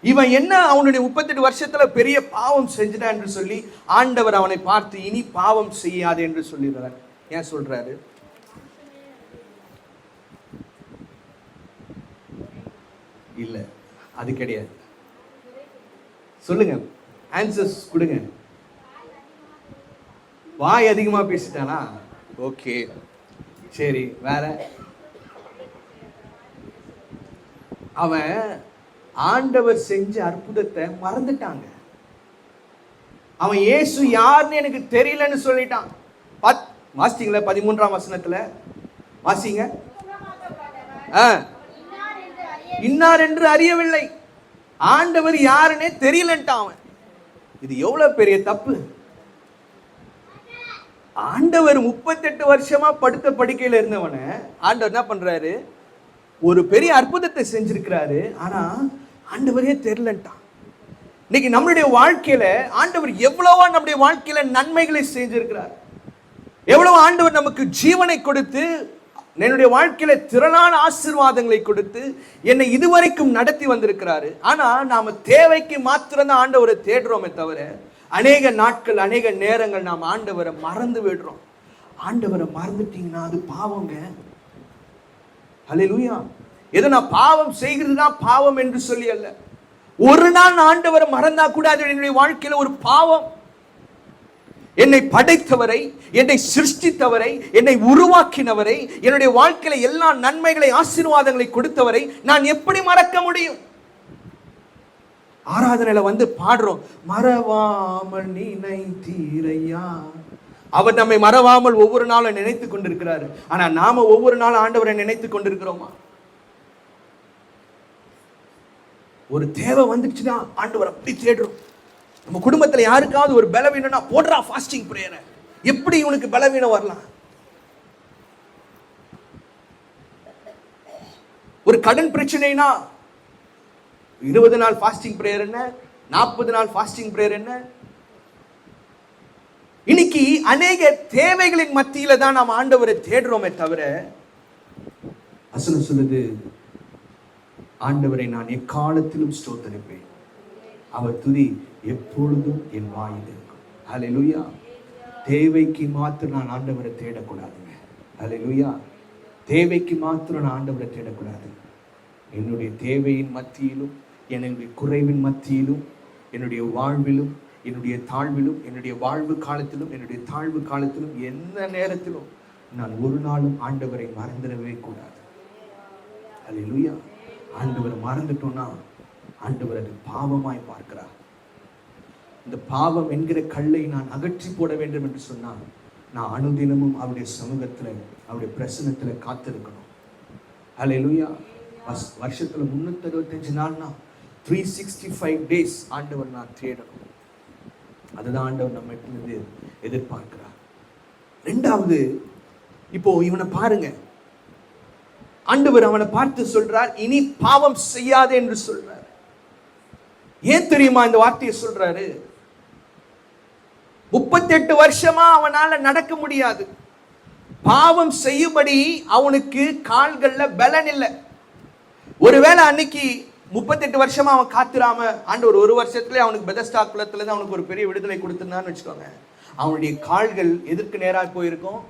Speaker 1: இவன் என்ன அவனுடைய 38 வருஷத்துல பெரிய பாவம் செஞ்சுட்டான் என்று சொல்லி ஆண்டவர் அவனை பார்த்து இனி பாவம் செய்யாதே என்று சொல்லிடுறார். ஏன் சொல்றாரு? இல்ல, அது கிடையாது. சொல்லுங்க, ஆன்சர்ஸ் கொடுங்க. வாய் அதிகமா பேசிட்டானா? ஓகே, சரி. வேற? அவன் ஆண்டவர் செஞ்ச அற்புதத்தை மறந்துட்டாங்க. அவன் இயேசு யாருன்னு எனக்கு தெரியலன்னு சொல்லிட்டான். வாசிங்களா 13ஆம் வசனத்துல வாசிங்க. இன்னார் என்று அறியவில்லை. ஆண்டவர் யாருன்னே தெரியலன்ட்டான் அவன். இது எவ்வளவு பெரிய தப்பு. ஆண்டவர் 38 வருஷமா படுத்த படுக்கையில இருந்தவன ஆண்டவர் என்ன பண்றாரு? ஒரு பெரிய அற்புதத்தை செஞ்சிருக்கிறாரு. ஆனா ஆண்டவரே தெரியலன்ட்டான். இன்னைக்கு நம்மளுடைய வாழ்க்கையில ஆண்டவர் எவ்வளவோ நம்முடைய வாழ்க்கையில நன்மைகளை செஞ்சிருக்கிறார். எவ்வளவு ஆண்டவர் நமக்கு ஜீவனை கொடுத்து என்னுடைய வாழ்க்கையில திரளான ஆசீர்வாதங்களை கொடுத்து என்னை இதுவரைக்கும் நடத்தி வந்திருக்கிறாரு. ஆனா நாம தேவைக்கு மாத்திரம்தான் ஆண்டவரை தேடுறோமே தவிர அநேக நாட்கள் அநேக நேரங்கள் நாம் ஆண்டவரை மறந்து விடுறோம். ஆண்டவரை மறந்துட்டீங்கன்னா அது பாவங்க. ஹல்லேலூயா. ஏதோ நான் பாவம் செய்கிறதுனா பாவம் என்று சொல்லி அல்ல. ஒரு நாள் நான் ஆண்டவரை மறந்தா கூட அது என்னுடைய வாழ்க்கையில ஒரு பாவம். என்னை படைத்தவரை, என்னை சிருஷ்டித்தவரை, என்னை உருவாக்கினவரை, என்னுடைய வாழ்க்கையில எல்லா நன்மைகளை ஆசீர்வாதங்களை கொடுத்தவரை நான் எப்படி மறக்க முடியும்? ஆராதனையில வந்து பாடுறோம், மறவாமல் நினைத்தீரையா. அவர் நம்மை மறவாமல் ஒவ்வொரு நாளும் நினைத்துக் கொண்டிருக்கிறாரு. ஆனா நாம ஒவ்வொரு நாளும் ஆண்டவரை நினைத்துக் கொண்டிருக்கிறோமா? ஒரு தேவை வந்துச்சுன்னா ஆண்டவர் அப்படி தேடுறோம். நம்ம குடும்பத்துல யாருக்காவது ஒரு பலவீனம்னா போடுறா ஃபாஸ்டிங் பிரேயரை. எப்படி இவனுக்கு பலவீனம் வரலாம்? ஒரு கடன் பிரச்சனைனா 20 நாள் ஃபாஸ்டிங் பிரேயர் என்ன, 40 நாள் ஃபாஸ்டிங் பிரேயர் என்ன? இன்னைக்கு அநேக தேவைகளின் மத்தியில தான் நாம் ஆண்டவரை தேடுறோமே தவிர, வசனம் சொல்லுது, ஆண்டவரை நான் எக்காலத்திலும் ஸ்தோத்திரிப்பேன், அவர் துதி எப்பொழுதும் என் வாயில் இருக்கும். ஹல்லேலூயா. தேவைக்கு மாத்திரம் நான் ஆண்டவரை தேடக்கூடாதுங்க. ஹல்லேலூயா. தேவைக்கு மாத்திரம் நான் ஆண்டவரை தேடக்கூடாது. என்னுடைய தேவையின் மத்தியிலும், என்னுடைய குறைவின் மத்தியிலும், என்னுடைய வாழ்விலும், என்னுடைய தாழ்விலும், என்னுடைய வாழ்வு காலத்திலும், என்னுடைய தாழ்வு காலத்திலும், எந்த நேரத்திலும் நான் ஒரு நாளும் ஆண்டவரை மறந்துடவே கூடாது. ஹல்லேலூயா. ஆண்டவரை மறந்துட்டோம்னா ஆண்டவர் அது பாவமாய் பார்க்கிறார். இந்த பாவம் என்கிற கல்லை நான் அகற்றி போட வேண்டும் என்று சொன்னால் நான் அனுதினமும் அவருடைய சமூகத்துல, அவருடைய பிரசன்னத்துல காத்திருக்கணும். ஹல்லேலூயா. வருஷத்துல 365 நாள்னா 365 days ஆண்டவர் நான் தேடணும். அதுதான் ஆண்டவர் நம்ம இருந்து எதிர்பார்க்கிறார். ரெண்டாவது, இப்போ இவனை பாருங்க, ஆண்டவர் அவனை பார்த்து சொல்றார், இனி பாவம் செய்யாதே என்று சொல்றார். ஏன் தெரியுமா இந்த வார்த்தையை சொல்றாரு? 38 வருஷமா அவனால நடக்க முடியாது. பாவம் செய்யும்படி அவனுக்கு கால்கள்ல பலன் இல்லை. ஒருவேளை அன்னைக்கு 38 வருஷமா அவன் காத்துறாம ஆண்டவர் ஒரு வருஷத்துல அவனுக்கு பெதஸ்தா குளத்துல இருந்து அவனுக்கு ஒரு பெரிய விடுதலை கொடுத்திருந்தான்னு வச்சுக்கோங்க, அவனுடைய கால்கள் எதற்கு நேராக போயிருக்கும்?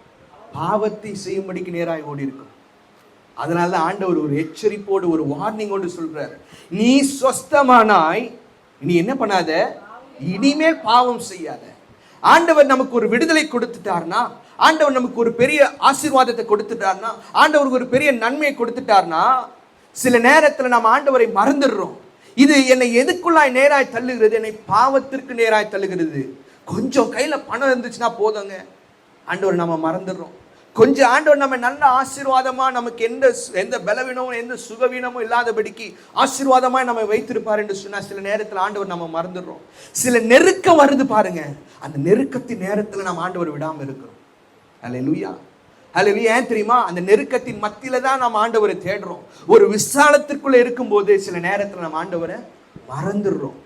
Speaker 1: பாவத்தை செய்யும்படிக்கு நேராக ஓடி இருக்கும். அதனால ஆண்டவர் ஒரு எச்சரிப்போடு, ஒரு வார்னிங்கோடு சொல்றாரு, நீ சொஸ்தமானாய், நீ என்ன பண்ணாத, இனிமேல் பாவம் செய்யாத. ஆண்டவர் நமக்கு ஒரு விடுதலை கொடுத்துட்டார்னா, ஆண்டவர் நமக்கு ஒரு பெரிய ஆசீர்வாதத்தை கொடுத்துட்டார்னா, ஆண்டவருக்கு ஒரு பெரிய நன்மையை கொடுத்துட்டார்னா, சில நேரத்துல நம்ம ஆண்டவரை மறந்துடுறோம். இது என்னை எதுக்குள்ளாய் நேராய் தள்ளுகிறது? என்னை பாவத்திற்கு நேராய் தள்ளுகிறது. கொஞ்சம் கையில பணம் இருந்துச்சுன்னா போதுங்க, ஆண்டவர் நம்ம மறந்துடுறோம். கொஞ்சம் ஆண்டவர் நம்ம நல்ல ஆசீர்வாதமா, நமக்கு எந்த பலவீனமும் எந்த சுகவீனமும் இல்லாதபடிக்கு ஆசீர்வாதமா நம்ம வைத்திருப்பார் என்று சொன்னா சில நேரத்தில் ஆண்டவர் நம்ம மறந்துடுறோம். சில நெருக்கம் வருது பாருங்க, அந்த நெருக்கத்தின் நேரத்துல நம்ம ஆண்டவர் விடாம இருக்கிறோம். ஹல்லேலூயா. ஹல்லேலூயா. ஏன் தெரியுமா? அந்த நெருக்கத்தின் மத்தியில தான் நம்ம ஆண்டவரை தேடுறோம். ஒரு விசாலத்திற்குள்ள இருக்கும் போது சில நேரத்துல நம்ம ஆண்டவரை மறந்துடுறோம்.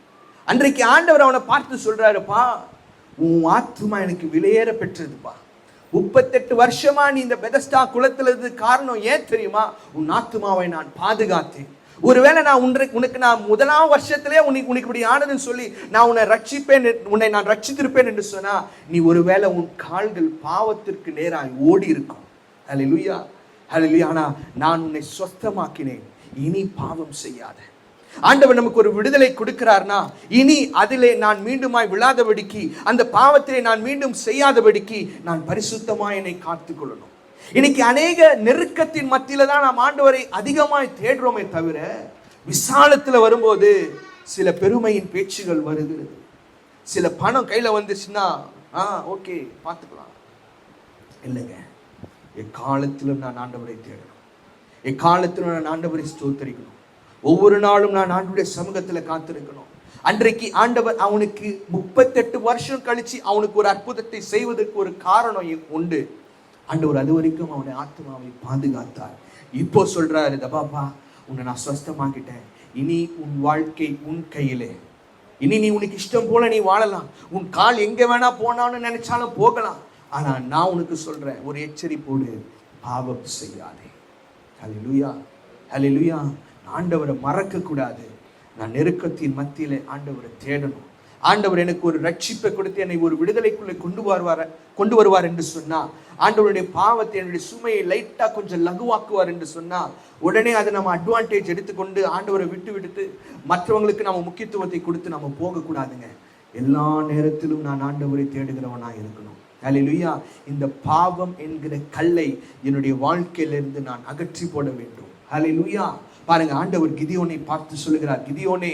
Speaker 1: அன்றைக்கு ஆண்டவர் அவனை பார்த்து சொல்றாருப்பா, உன் ஆத்துமா எனக்கு விலையேற பெற்றதுப்பா. 38 வருஷமா நீ இந்த பெதஸ்தா குளத்துல இருந்து காரணம் ஏன் தெரியுமா? உன் ஆத்துமாவை நான் பாதுகாத்தேன். ஒருவேளை நான் உனக்கு நான் 1ஆம் வருஷத்திலே உனக்கு இப்படி ஆனதுன்னு சொல்லி நான் உன்னை ரட்சிப்பேன், உன்னை நான் ரட்சித்திருப்பேன் என்று சொன்னா, நீ ஒருவேளை உன் கால்கள் பாவத்திற்கு நேராய் ஓடி இருக்கும். ஹல்லேலூயா. ஹல்லேலூயா. ஆனா நான் உன்னை சொஸ்தமாக்கினேன், இனி பாவம் செய்யாத. ஆண்டவர் நமக்கு ஒரு விடுதலை கொடுக்கிறார்னா, இனி அதிலே நான் மீண்டுமாய் விழாதபடிக்கு, அந்த பாவத்திலே நான் மீண்டும் செய்யாதபடிக்கு நான் பரிசுத்தமாய் என்னை காத்துக்கொள்ளணும். இன்னைக்கு அநேக நெருக்கத்தின் மத்தியில தான் நாம் ஆண்டவரை அதிகமாய் தேடுறோமே தவிர, விசாலத்துல வரும்போது சில பெருமையின் பேச்சுகள் வருகிறது. சில பணம் கையில வந்துச்சுன்னா ஓகே பார்த்துக்கலாம். இல்லைங்க, எக்காலத்திலும் நான் ஆண்டவரை தேடணும், எக்காலத்திலும் நான் ஆண்டவரை ஸ்தோத்தரிக்கணும், ஒவ்வொரு நாளும் நான் ஆண்டவருடைய சமூகத்துல காத்திருக்கணும். அன்றைக்கு ஆண்டவர் அவனுக்கு 38 வருஷம் கழிச்சு அவனுக்கு ஒரு அற்புதத்தை செய்வதற்கு ஒரு காரணம் உண்டு. ஆண்டவர் அது வரைக்கும் அவனை ஆத்மாவை பாதுகாத்தார். இப்போ சொல்றாரு, தபாப்பா உன்னை நான் ஸ்வஸ்தமாக்கிட்டேன், இனி உன் வாழ்க்கை உன் கையிலே, இனி நீ உனக்கு இஷ்டம் போல நீ வாழலாம், உன் கால் எங்க வேணா போனான்னு நினைச்சாலும் போகலாம். ஆனா நான் உனக்கு சொல்றேன், ஒரு எச்சரிப்போடு, பாவம் செய்யாதே. ஹல்லேலூயா, ஹல்லேலூயா. ஆண்டவரை மறக்க கூடாது. நான் நெருக்கத்தின் மத்தியிலே ஆண்டவரை தேடணும். ஆண்டவர் எனக்கு ஒரு ரட்சிப்பை கொடுத்து என்னை ஒரு விடுதலைக்குள்ளே கொண்டு வருவார் என்று சொன்னா, ஆண்டவருடைய பாவத்தை, என்னுடைய சுமையை லைட்டா கொஞ்சம் லகுவாக்குவார் என்று சொன்னா, உடனே அதை நம்ம அட்வான்டேஜ் எடுத்துக்கொண்டு ஆண்டவரை விட்டு மற்றவங்களுக்கு நம்ம முக்கியத்துவத்தை கொடுத்து நம்ம போகக்கூடாதுங்க. எல்லா நேரத்திலும் நான் ஆண்டவரை தேடுகிறவனா இருக்கணும். ஹல்லேலூயா. இந்த பாவம் என்கிற கல்லை என்னுடைய வாழ்க்கையிலிருந்து நான் அகற்றி போட வேண்டும். ஹல்லேலூயா. பாருங்க, ஆண்டவர் கிதியோனை பார்த்து சொல்லுகிறார், கிதியோனே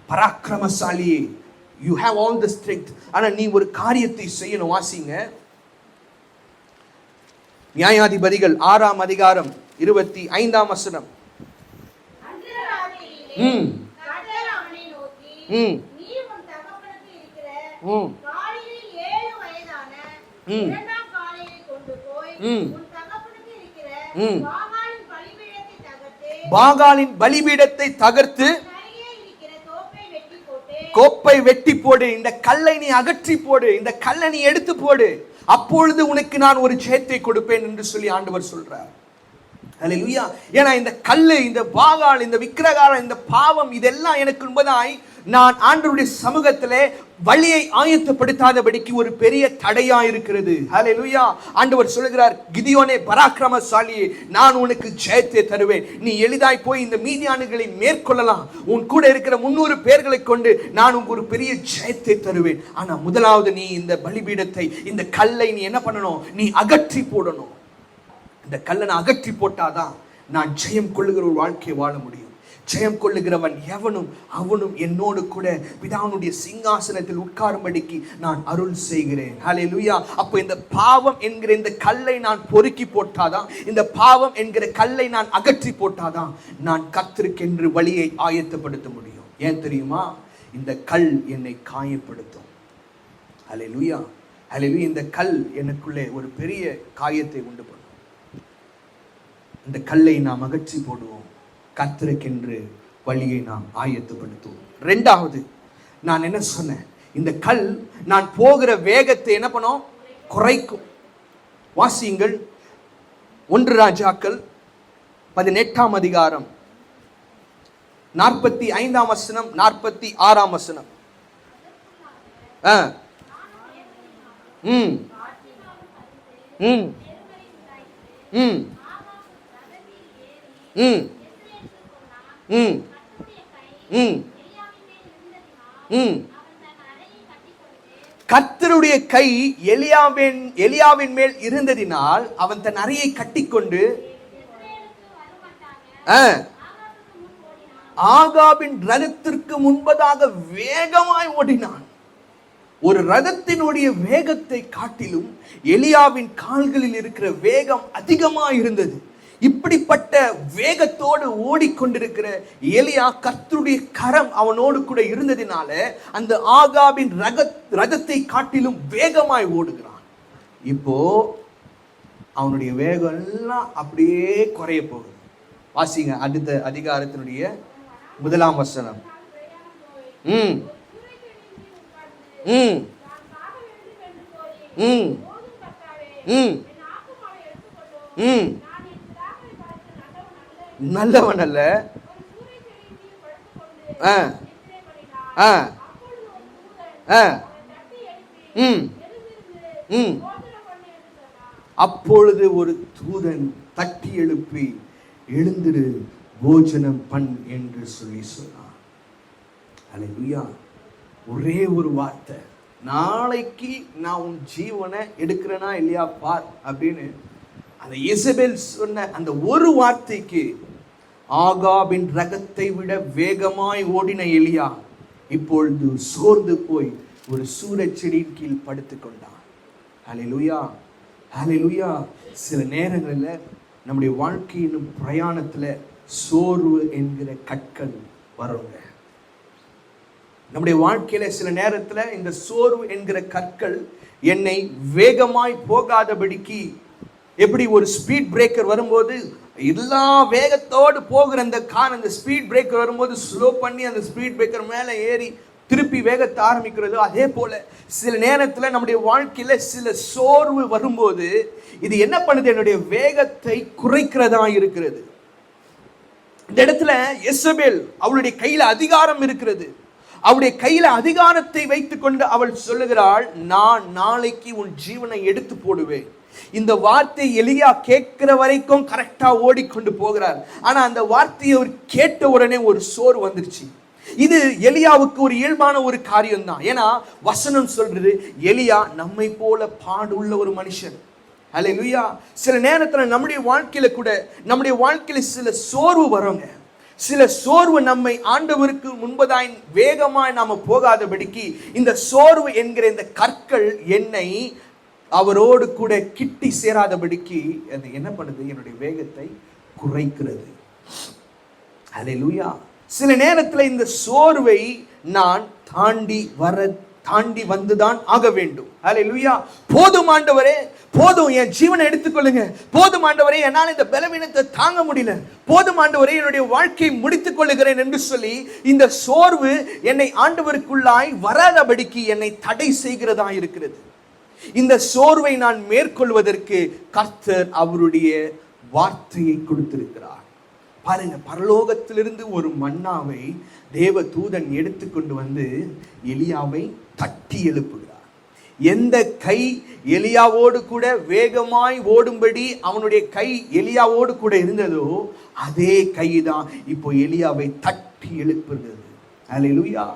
Speaker 1: பராக்கிரமசாலியே, you have all the strength, ஆனா நீ ஒரு காரியத்தை செய்யணும். வாசிங்க, நியாயாதிபதிகள் 6ஆம் அதிகாரம் 25ஆம் வசனம். பாகாலின் பலிபீடத்தை தகர்த்து கோப்பை வெட்டி போடு, இந்த கல்லை நீ அகற்றி போடு, இந்த கல்லை நீ எடுத்து போடு, அப்பொழுது உனக்கு நான் ஒரு ஜெயத்தை கொடுப்பேன் என்று சொல்லி ஆண்டவர் சொல்றார். ஹல்லேலூயா. ஏன்னா இந்த கல்லு, இந்த பாகால், இந்த விக்கிரகாரம், இந்த பாவம், இதெல்லாம் எனக்கு என்பதாய் நான் ஆண்டவருடைய சமூகத்திலே வழியை ஆயத்தப்படுத்தாதபடிக்கு ஒரு பெரிய தடையா இருக்கிறது. ஹல்லேலூயா. ஆண்டவர் சொல்கிறார், கிதியோனே பராக்கிரமசாலியே, நான் உனக்கு ஜெயத்தை தருவேன், நீ எளிதாய் போய் இந்த மீதியானுகளை மேற்கொள்ளலாம், உன் கூட இருக்கிற 300 பேர்களை கொண்டு நான் உங்களுக்கு ஒரு பெரிய ஜெயத்தை தருவேன். ஆனா முதலாவது நீ இந்த பலிபீடத்தை, இந்த கல்லை நீ என்ன பண்ணணும்? நீ அகற்றி போடணும். இந்த கல்லை நான் அகற்றி போட்டாதான் நான் ஜெயம் கொள்ளுகிற ஒரு வாழ்க்கையை வாழ முடியும். ஜெயம் கொள்ளுகிறவன் எவனும் அவனும் என்னோடு கூட பிதாவுடைய சிங்காசனத்தில் உட்காரும்படிக்கு நான் அருள் செய்கிறேன். ஹல்லேலூயா. அப்போ இந்த பாவம் என்கிற இந்த கல்லை நான் பொறுக்கி போட்டாதான், இந்த பாவம் என்கிற கல்லை நான் அகற்றி போட்டாதான் நான் கர்த்தருக்கென்று வழியை ஆயத்தப்படுத்த முடியும். ஏன் தெரியுமா? இந்த கல் என்னை காயப்படுத்தும். ஹல்லேலூயா, ஹல்லேலூயா. இந்த கல் எனக்குள்ளே ஒரு பெரிய காயத்தை உண்டு பண்ணும். இந்த கல்லை நாம் அகற்றி போடுவோம், கர்த்தருக்கென்று வழியை நாம் ஆயத்தப்படுத்துவோம். 2வது நான் என்ன சொன்னேன்? இந்த கல் நான் போகிற வேகத்தை என்ன பண்ணும்? குறைக்கும். வாசியுங்கள், 1 ராஜாக்கள் 18ஆம் அதிகாரம் 45ஆம் வசனம், 46ஆம் வசனம். கர்த்தருடைய கை எலியாவின் மேல் இருந்ததினால் அவன் தன் அறையை கட்டிக்கொண்டு ஆகாபின் ரதத்திற்கு முன்பதாக வேகமாய் ஓடினான். ஒரு ரதத்தினுடைய வேகத்தை காட்டிலும் எலியாவின் கால்களில் இருக்கிற வேகம் அதிகமாக இருந்தது. இப்படிப்பட்ட வேகத்தோடு ஓடிக்கொண்டிருக்கிற எலியா, கர்த்தருடைய கரம் அவனோடு கூட இருந்ததினால அந்த ஆகாபின் ரதத்தை காட்டிலும் வேகமாய் ஓடுகிறான். இப்போ அவனுடைய வேகம் எல்லாம் அப்படியே குறைய போகுது. வாசிங்க அடுத்த அதிகாரத்தினுடைய 1ஆம் வசனம். நல்லவன் அல்ல. அப்பொழுது ஒரு தூதன் தட்டி எழுப்பி, எழுந்திரு, போஜனம் பண் என்று சொல்லி சொன்னான். அல்லேலூயா. ஒரே ஒரு வார்த்தை, நாளைக்கு நான் உன் ஜீவனை எடுக்கிறேனா இல்லையா பார் அப்படின்னு அந்த இசபேல் சொன்ன அந்த ஒரு வார்த்தைக்கு ஆகாபின் ரகத்தை விட வேகமாய் ஓடின எலியா இப்பொழுது சோர்ந்து போய் ஒரு சூரச் செடியின் கீழ் படுத்துக் கொண்டான். ஹல்லேலூயா, ஹல்லேலூயா. சில நேரங்களில் நம்முடைய வாழ்க்கையின் பிரயாணத்தில் சோர்வு என்கிற கற்கள் வருங்க. நம்முடைய வாழ்க்கையில சில நேரத்துல இந்த சோர்வு என்கிற கற்கள் என்னை வேகமாய் போகாதபடிக்கு, எப்படி ஒரு ஸ்பீட் பிரேக்கர் வரும்போது எல்லா வேகத்தோடு போகிற அந்த கார், அந்த ஸ்பீட் பிரேக்கர் வரும்போது ஸ்லோ பண்ணி அந்த ஸ்பீட் பிரேக்கர் மேல ஏறி திருப்பி வேகத்தை ஆரம்பிக்கிறதோ, அதே போல சில நேரத்துல நம்முடைய வாழ்க்கையில சில சோர்வு வரும்போது இது என்ன பண்ணுது, என்னுடைய வேகத்தை குறைக்கிறதா இருக்கிறது. இந்த இடத்துல எசபேல் அவளுடைய கையில அதிகாரம் இருக்கிறது. அவளுடைய கையில அதிகாரத்தை வைத்துக் கொண்டு அவள் சொல்லுகிறாள், நான் நாளைக்கு உன் ஜீவனை எடுத்து போடுவேன். இந்த வார்த்தை எலியா கேட்கிற வரைக்கும் கரெக்டா ஓடிக்கொண்டு போகிறார். ஆனா அந்த வார்த்தையை அவர் கேட்ட உடனே ஒரு சோர்வு வந்துருச்சு. இது எலியாவுக்கு ஒரு இயல்பான ஒரு காரியம் தான். ஏன்னா வசனம் சொல்றது, எலியா நம்மை போல பாடுள்ள ஒரு மனுஷன். அல்லேலூயா. சில நேரத்துல நம்முடைய வாழ்க்கையில கூட, நம்முடைய வாழ்க்கையில சில சோர்வு வருங்க. சில சோர்வு நம்மை ஆண்டவருக்கு முன்பதாய் வேகமாய் நாம போகாதபடிக்கு இந்த சோர்வு என்கிற இந்த கற்கள் என்னை அவரோடு கூட கிட்டி சேராதபடிக்கு அது என்ன பண்ணுது, என்னுடைய வேகத்தை குறைக்கிறது. அல்லேலூயா. சில நேரத்தில் இந்த சோர்வை நான் தாண்டி வந்துதான் ஆக வேண்டும். அல்லேலூயா. போதும் ஆண்டவரே, போதும், என் ஜீவனை எடுத்துக்கொள்ளுங்க. போதும் ஆண்டவரே, என்னால் இந்த பலவீனத்தை தாங்க முடியல. போதும் ஆண்டவரே, என்னுடைய வாழ்க்கையை முடித்துக் கொள்ளுகிறேன் என்று சொல்லி இந்த சோர்வு என்னை ஆண்டவருக்குள்ளாய் வராதபடிக்கு என்னை தடை செய்கிறதா இருக்கிறது. இந்த சோர்வை நான் மேற்கொள்வதற்கு கர்த்தர் அவருடைய வார்த்தையை கொடுத்திருக்கிறார். பாருங்க, பரலோகத்திலிருந்து ஒரு மன்னாவை தேவ தூதன் எடுத்துக்கொண்டு வந்து எலியாவை தட்டி எழுப்புகிறார். எந்த கை எலியாவோடு கூட வேகமாய் ஓடும்படி அவனுடைய கை எலியாவோடு கூட இருந்ததோ அதே கைதான் இப்போ எலியாவை தட்டி எழுப்புகிறது. அல்லேலூயா,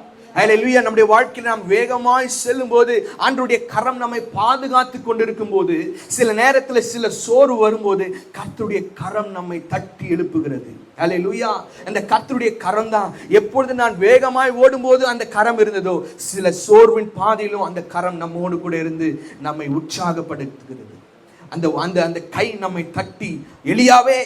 Speaker 1: அல்லேலூயா. நம்முடைய வாழ்க்கையில் நாம் வேகமாய் செல்லும் போது, ஆண்டவருடைய கரம் நம்மை பாதுகாத்து கொண்டிருக்கும் போது, சில நேரத்தில் சில சோர்வு வரும்போது கர்த்தருடைய கரம் நம்மை தட்டி எழுப்புகிறது. அல்லேலூயா. அந்த கர்த்தருடைய கரம் தான் எப்பொழுது நான் வேகமாய் ஓடும்போது அந்த கரம் இருந்ததோ, சில சோர்வின் பாதையிலும் அந்த கரம் நம்மோடு கூட இருந்து நம்மை உற்சாகப்படுத்துகிறது. அந்த கை நம்மை தட்டி, எலியாவே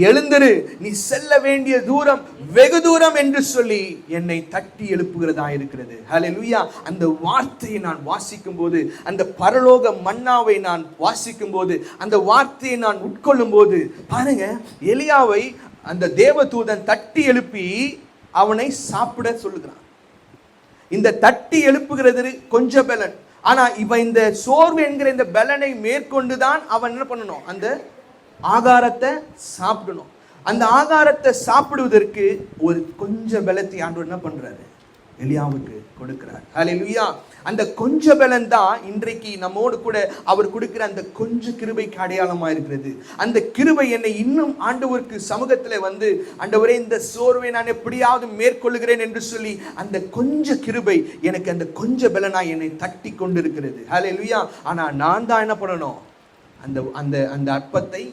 Speaker 1: எழுந்திரு, நீ செல்ல வேண்டிய தூரம் வெகு தூரம் என்று சொல்லி என்னை தட்டி எழுப்புகிறதா இருக்கிறது. ஹல்லேலூயா. அந்த வார்த்தையை நான் வாசிக்கும் போது, அந்த பரலோக மன்னாவை நான் வாசிக்கும் போது, அந்த வார்த்தையை நான் உட்கொள்ளும் போது, பாருங்க, எலியாவை அந்த தேவதூதன் தட்டி எழுப்பி அவனை சாப்பிட சொல்லுகிறான். இந்த தட்டி எழுப்புகிறது கொஞ்சம் பலன். ஆனா இவன் இந்த சோர்வு என்கிற இந்த பலனை மேற்கொண்டுதான் அவன் என்ன பண்ணணும், அந்த ஆகாரத்தை சாப்பிடணும். அந்த ஆகாரத்தை சாப்பிடுவதற்கு ஒரு கொஞ்சம் பலத்தை ஆண்டவர் என்ன பண்றாரு, எலியாவுக்கு கொடுக்கிறார். ஹல்லேலூயா. அந்த கொஞ்ச பலன் தான் இன்றைக்கு நம்மோடு கூட அவர் கொடுக்கிற அந்த கொஞ்ச கிருபைக்கு அடையாளமா இருக்கிறது. அந்த கிருபை என்னை இன்னும் ஆண்டவருக்கு சமூகத்தில் வந்து, ஆண்டவரே இந்த சோர்வை நான் எப்படியாவது மேற்கொள்ளுகிறேன் என்று சொல்லி அந்த கொஞ்ச கிருபை எனக்கு அந்த கொஞ்ச பலனா என்னை தட்டி கொண்டிருக்கிறது. ஹல்லேலூயா. ஆனா நான் தான் என்ன பண்ணணும், அந்த அந்த அந்த அப்பத்தை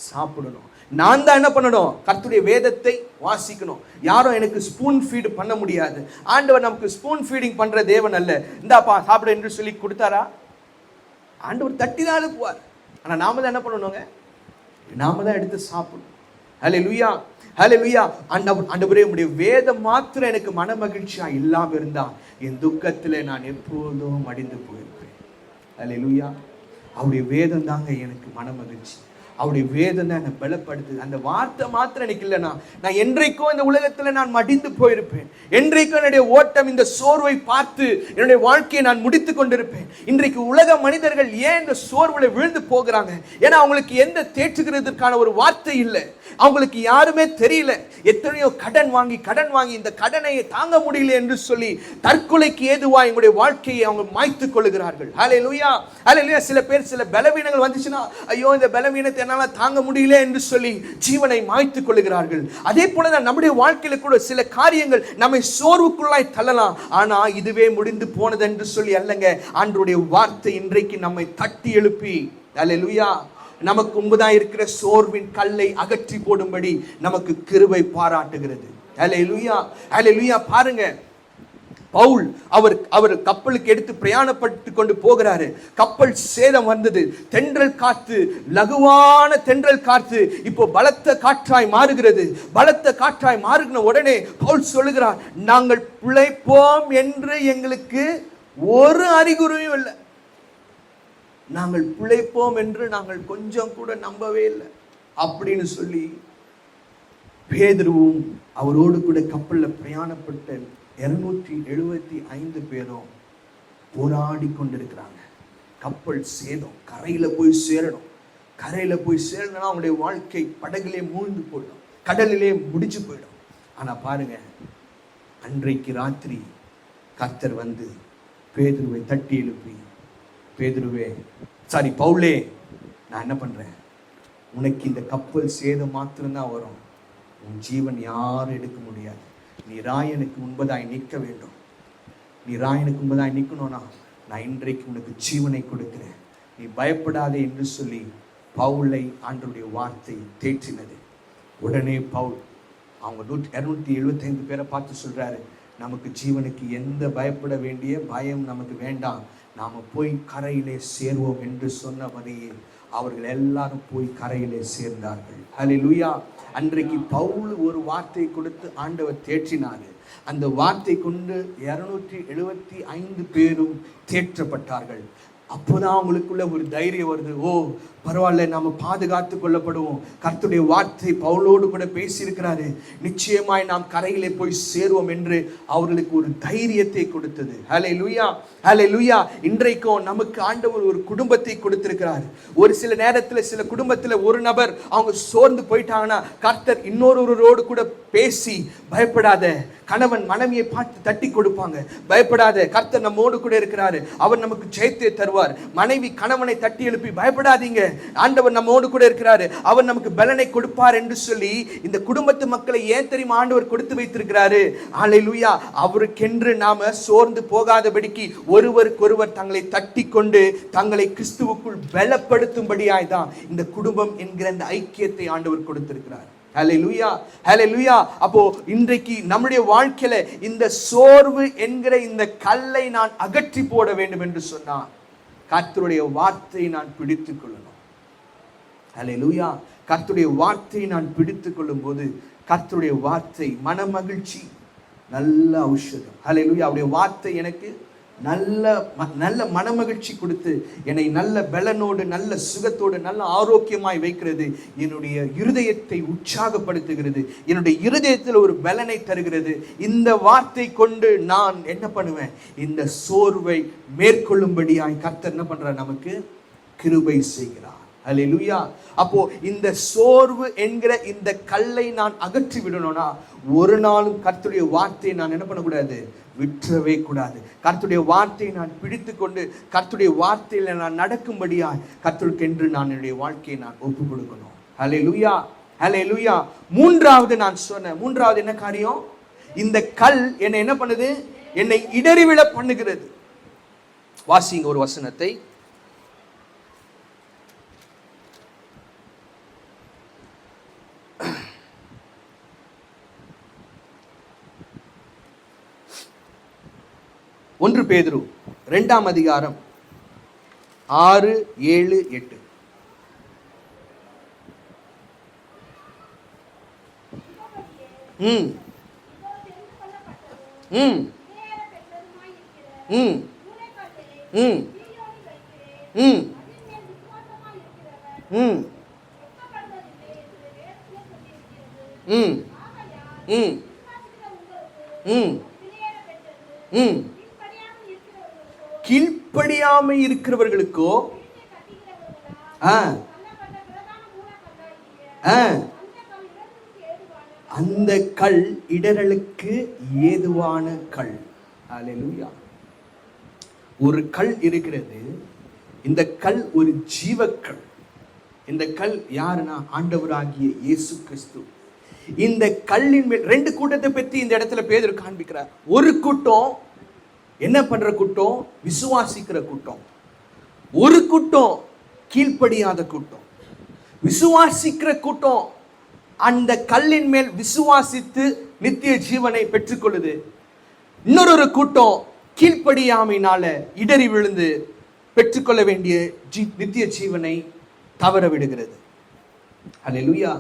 Speaker 1: சாப்பிடணும். நான் தான் என்ன பண்ணணும், கர்த்தருடைய வேதத்தை வாசிக்கணும். யாரும் எனக்கு ஸ்பூன் ஃபீடு பண்ண முடியாது. ஆண்டவர் நமக்கு ஸ்பூன் ஃபீடிங் பண்ற தேவன் அல்ல. இந்தாப்பா சாப்பிட என்று சொல்லி கொடுத்தாரா, ஆண்டவர் தட்டி தான் அனுப்புவார். ஆனா நாம தான் என்ன பண்ணணுங்க, நாம தான் எடுத்து சாப்பிடணும். ஹல்லேலூயா, ஹல்லேலூயா. ஆண்டவரே உம்முடைய வேதம் மாத்திரம் எனக்கு மன மகிழ்ச்சியா இல்லாம இருந்தா என் துக்கத்துல நான் எப்போதும் அடிந்து போயிருப்பேன். ஹல்லேலூயா. அவருடைய வேதம் தாங்க எனக்கு மன மகிழ்ச்சி. அவருடைய வேதனை என்னை பலப்படுத்துது. அந்த வார்த்தை மாத்திரம் எனக்கு இல்லைனா நான் என்றைக்கும் இந்த உலகத்துல நான் மடிந்து போயிருப்பேன். என்றைக்கும் என்னுடைய ஓட்டம் இந்த சோர்வை பார்த்து என்னுடைய வாழ்க்கையை நான் முடித்து கொண்டிருப்பேன். இன்றைக்கு உலக மனிதர்கள் ஏன் இந்த சோர்வுல விழுந்து போகிறாங்க? ஏன்னா அவங்களுக்கு எந்த தேற்றுகிறதுக்கான ஒரு வார்த்தை இல்லை. அவங்களுக்கு யாருமே தெரியல. எத்தனையோ கடன் வாங்கி இந்த கடனை தாங்க முடியல என்று சொல்லி தற்கொலைக்கு ஏதுவாக எங்களுடைய வாழ்க்கையை அவங்க மாய்த்துக் கொள்ளுகிறார்கள். ஹல்லேலூயா, ஹல்லேலூயா. சில பேர் சில பலவீனங்கள் வந்துச்சுன்னா, ஐயோ இந்த பலவீனத்தை என்னால தாங்க முடியல என்று சொல்லி ஜீவனை மாய்த்துக் கொள்ளுகிறார்கள். அதே போலதான் நம்முடைய வாழ்க்கையில கூட சில காரியங்கள் நம்மை சோர்வுக்குள்ளாய் தள்ளலாம். ஆனா இதுவே முடிந்து போனது என்று சொல்லி அல்லங்க. ஆண்டவருடைய வார்த்தை இன்றைக்கு நம்மை தட்டி எழுப்பி, ஹல்லேலூயா, நமக்கு முன்பதாக இருக்கிற சோர்வின் கல்லை அகற்றி போடும்படி நமக்கு கிருபை பாராட்டுகிறது. ஹல்லேலூயா, ஹல்லேலூயா. பாருங்க, பவுல் அவர் கப்பலுக்கு எடுத்து பிரயாணப்பட்டு கொண்டு போகிறாரு. கப்பல் சேதம் வந்தது. தென்றல் காற்று, லகுவான தென்றல் காற்று இப்போ பலத்த காற்றாய் மாறுகிறது. பலத்த காற்றாய் மாறுகிற உடனே பவுல் சொல்லுகிறார், நாங்கள் பிழைப்போம் என்று எங்களுக்கு ஒரு அறிகுறியும் இல்லை. நாங்கள் பிழைப்போம் என்று நாங்கள் கொஞ்சம் கூட நம்பவே இல்லை அப்படின்னு சொல்லி பேதுருவும் அவரோடு கூட கப்பலில் பிரயாணப்பட்ட 275 பேரும் போராடி கொண்டிருக்கிறாங்க. கப்பல் சேதம், கரையில போய் சேரணும். கரையில போய் சேரணும்னா அவங்களுடைய வாழ்க்கை படகிலே மூழ்கி போயிடும், கடலிலே முடிச்சு போயிடும். ஆனா பாருங்க, அன்றைக்கு ராத்திரி கர்த்தர் வந்து பேதுருவை தட்டி எழுப்பி, பவுலே, நான் என்ன பண்றேன், உனக்கு இந்த கப்பல் சேதம் மாத்திரம்தான் வரும், உன் ஜீவன் யாரும் எடுக்க முடியாது. நீ ராயனுக்கு முன்பதாய் நிற்க வேண்டும். நீ ராயனுக்கு முன்பதாய் நிற்கணும்னா நான் இன்றைக்கு உனக்கு ஜீவனை கொடுக்கிறேன், நீ பயப்படாதே என்று சொல்லி பவுலை ஆண்டவருடைய வார்த்தை தேற்றினது. உடனே பவுல் அவங்க 275 பேரை பார்த்து சொல்றாரு, நமக்கு ஜீவனுக்கு எந்த பயப்பட வேண்டிய பயம் நமக்கு வேண்டாம், நாம போய் கரையிலே சேர்வோம் என்று சொன்னபடியே அவர்கள் எல்லாரும் போய் கரையிலே சேர்ந்தார்கள். ஹல்லேலூயா. அன்றைக்கு பவுல் ஒரு வார்த்தை கொடுத்து ஆண்டவர் தேற்றினார். அந்த வார்த்தை கொண்டு 275 பேரும் தேற்றப்பட்டார்கள். அப்போதான் அவங்களுக்குள்ள ஒரு தைரியம் வருது. ஓ பரவாயில்ல, நாம பாதுகாத்து கொள்ளப்படுவோம். கர்த்தருடைய வார்த்தை பவுலோடு கூட பேசியிருக்கிறாரு, நிச்சயமாய் நாம் கரையிலே போய் சேருவோம் என்று அவர்களுக்கு ஒரு தைரியத்தை கொடுத்தது. ஹல்லேலூயா, ஹல்லேலூயா. இன்றைக்கும் நமக்கு ஆண்டவர் ஒரு குடும்பத்தை கொடுத்திருக்கிறார். ஒரு சில நேரத்தில் சில குடும்பத்தில் ஒரு நபர் அவங்க சோர்ந்து போயிட்டாங்கன்னா கர்த்தர் இன்னொருவரோடு கூட பேசி, பயப்படாத, கணவன் மனைவியை பார்த்து தட்டி கொடுப்பாங்க, பயப்படாத, கர்த்தர் நம்மோடு கூட இருக்கிறாரு, அவர் நமக்கு ஜெயத்தை தருவார். மனைவி கணவனை தட்டி எழுப்பி, பயப்படாதீங்க, ஆண்டவர் நம்மோடு கூட இருக்கிறாரு, அவர் நமக்கு பலனை கொடுப்பார் என்று சொல்லி இந்த குடும்பத்து மக்களை ஏன் தெரியுமா ஆண்டவர் கொடுத்து வைத்திருக்கிறாரு? ஹல்லேலூயா. அவருக்கென்று நாம சோர்ந்து போகாதபடிக்கு ஒருவருக்கொருவர் தங்களை தட்டி கொண்டு தங்களை கிறிஸ்துவுக்குள் பலப்படுத்தும்படியாய் தான் இந்த குடும்பம் என்கிற அந்த ஐக்கியத்தை ஆண்டவர் கொடுத்திருக்கிறார். ஹல்லேலூயா, ஹல்லேலூயா. அப்போ இன்றைக்கு நம்முடைய வாழ்க்கையில இந்த சோர்வு என்கிற இந்த கல்லை நான் அகற்றி போட வேண்டும் என்று சொன்னார், கர்த்தருடைய வார்த்தையை நான் பிடித்துக் கொள்ளணும். ஹல்லேலூயா. கர்த்தருடைய வார்த்தையை நான் பிடித்துக் கொள்ளும் போது கர்த்தருடைய வார்த்தை மன மகிழ்ச்சி, நல்ல ஔஷதம். ஹல்லேலூயா. அவருடைய வார்த்தை எனக்கு நல்ல மனமகிழ்ச்சி கொடுத்து என்னை நல்ல பலனோடு, நல்ல சுகத்தோடு, நல்ல ஆரோக்கியமாய் வைக்கிறது. என்னுடைய இருதயத்தை உற்சாகப்படுத்துகிறது, என்னுடைய இருதயத்தில் ஒரு பலனை தருகிறது. இந்த வார்த்தை கொண்டு நான் என்ன பண்ணுவேன், இந்த சோர்வை மேற்கொள்ளும்படியாய் கர்த்தர் என்ன பண்றார், நமக்கு கிருபை செய்கிறார். ஹல்லேலூயா. அப்போ இந்த சோர்வு என்கிற இந்த கல்லை நான் அகற்றி விடணும்னா ஒரு நாளும் கர்த்தருடைய வார்த்தையை நான் என்ன பண்ணக்கூடாது, விற்றவே கூடாது. கர்த்தருடைய வார்த்தையை நான் பிடித்து கொண்டு கர்த்தருடைய வார்த்தையில நான் நடக்கும்படியா கர்த்தருக்கென்று நான் என்னுடைய வாழ்க்கையை நான் ஒப்பு கொடுக்கணும். ஹல்லேலூயா, ஹல்லேலூயா. மூன்றாவது நான் சொன்ன மூன்றாவது என்ன காரியம், இந்த கல் என்னை என்ன பண்ணுது, என்னை இடறிவிழ பண்ணுகிறது. வாசிங்க ஒரு வசனத்தை. ஒன்று பேதுரு 2ஆம் அதிகாரம் 6, 7, 8. ம் ம் ம் ம் ம் ம் ம் ம் ம் ம் கீழ்ப்படியாமை இருக்கிறவர்களுக்கோ அந்த கல் இடறலுக்கு ஏதுவான கல். அல்லேலூயா. ஒரு கல் இருக்கிறது. இந்த கல் ஒரு ஜீவக்கல். இந்த கல் யாருன்னா ஆண்டவராகிய இயேசு கிறிஸ்து. இந்த கல்லின் மேல் ரெண்டு கூட்டத்தை பற்றி இந்த இடத்துல பேதுரு காண்பிக்கிறார். ஒரு கூட்டம் என்ன பண்ற கூட்டம்? விசுவாசிக்கிற கூட்டம். ஒரு கூட்டம் கீழ்ப்படியாத கூட்டம். விசுவாசிக்கிற கூட்டம் அந்த கல்லின் மேல் விசுவாசித்து நித்திய ஜீவனை பெற்றுக்கொள்ளுது. இன்னொரு கூட்டம் கீழ்ப்படியாமையினால இடறி விழுந்து பெற்றுக்கொள்ள வேண்டிய நித்திய ஜீவனை தவற விடுகிறது. அல்லேலூயா,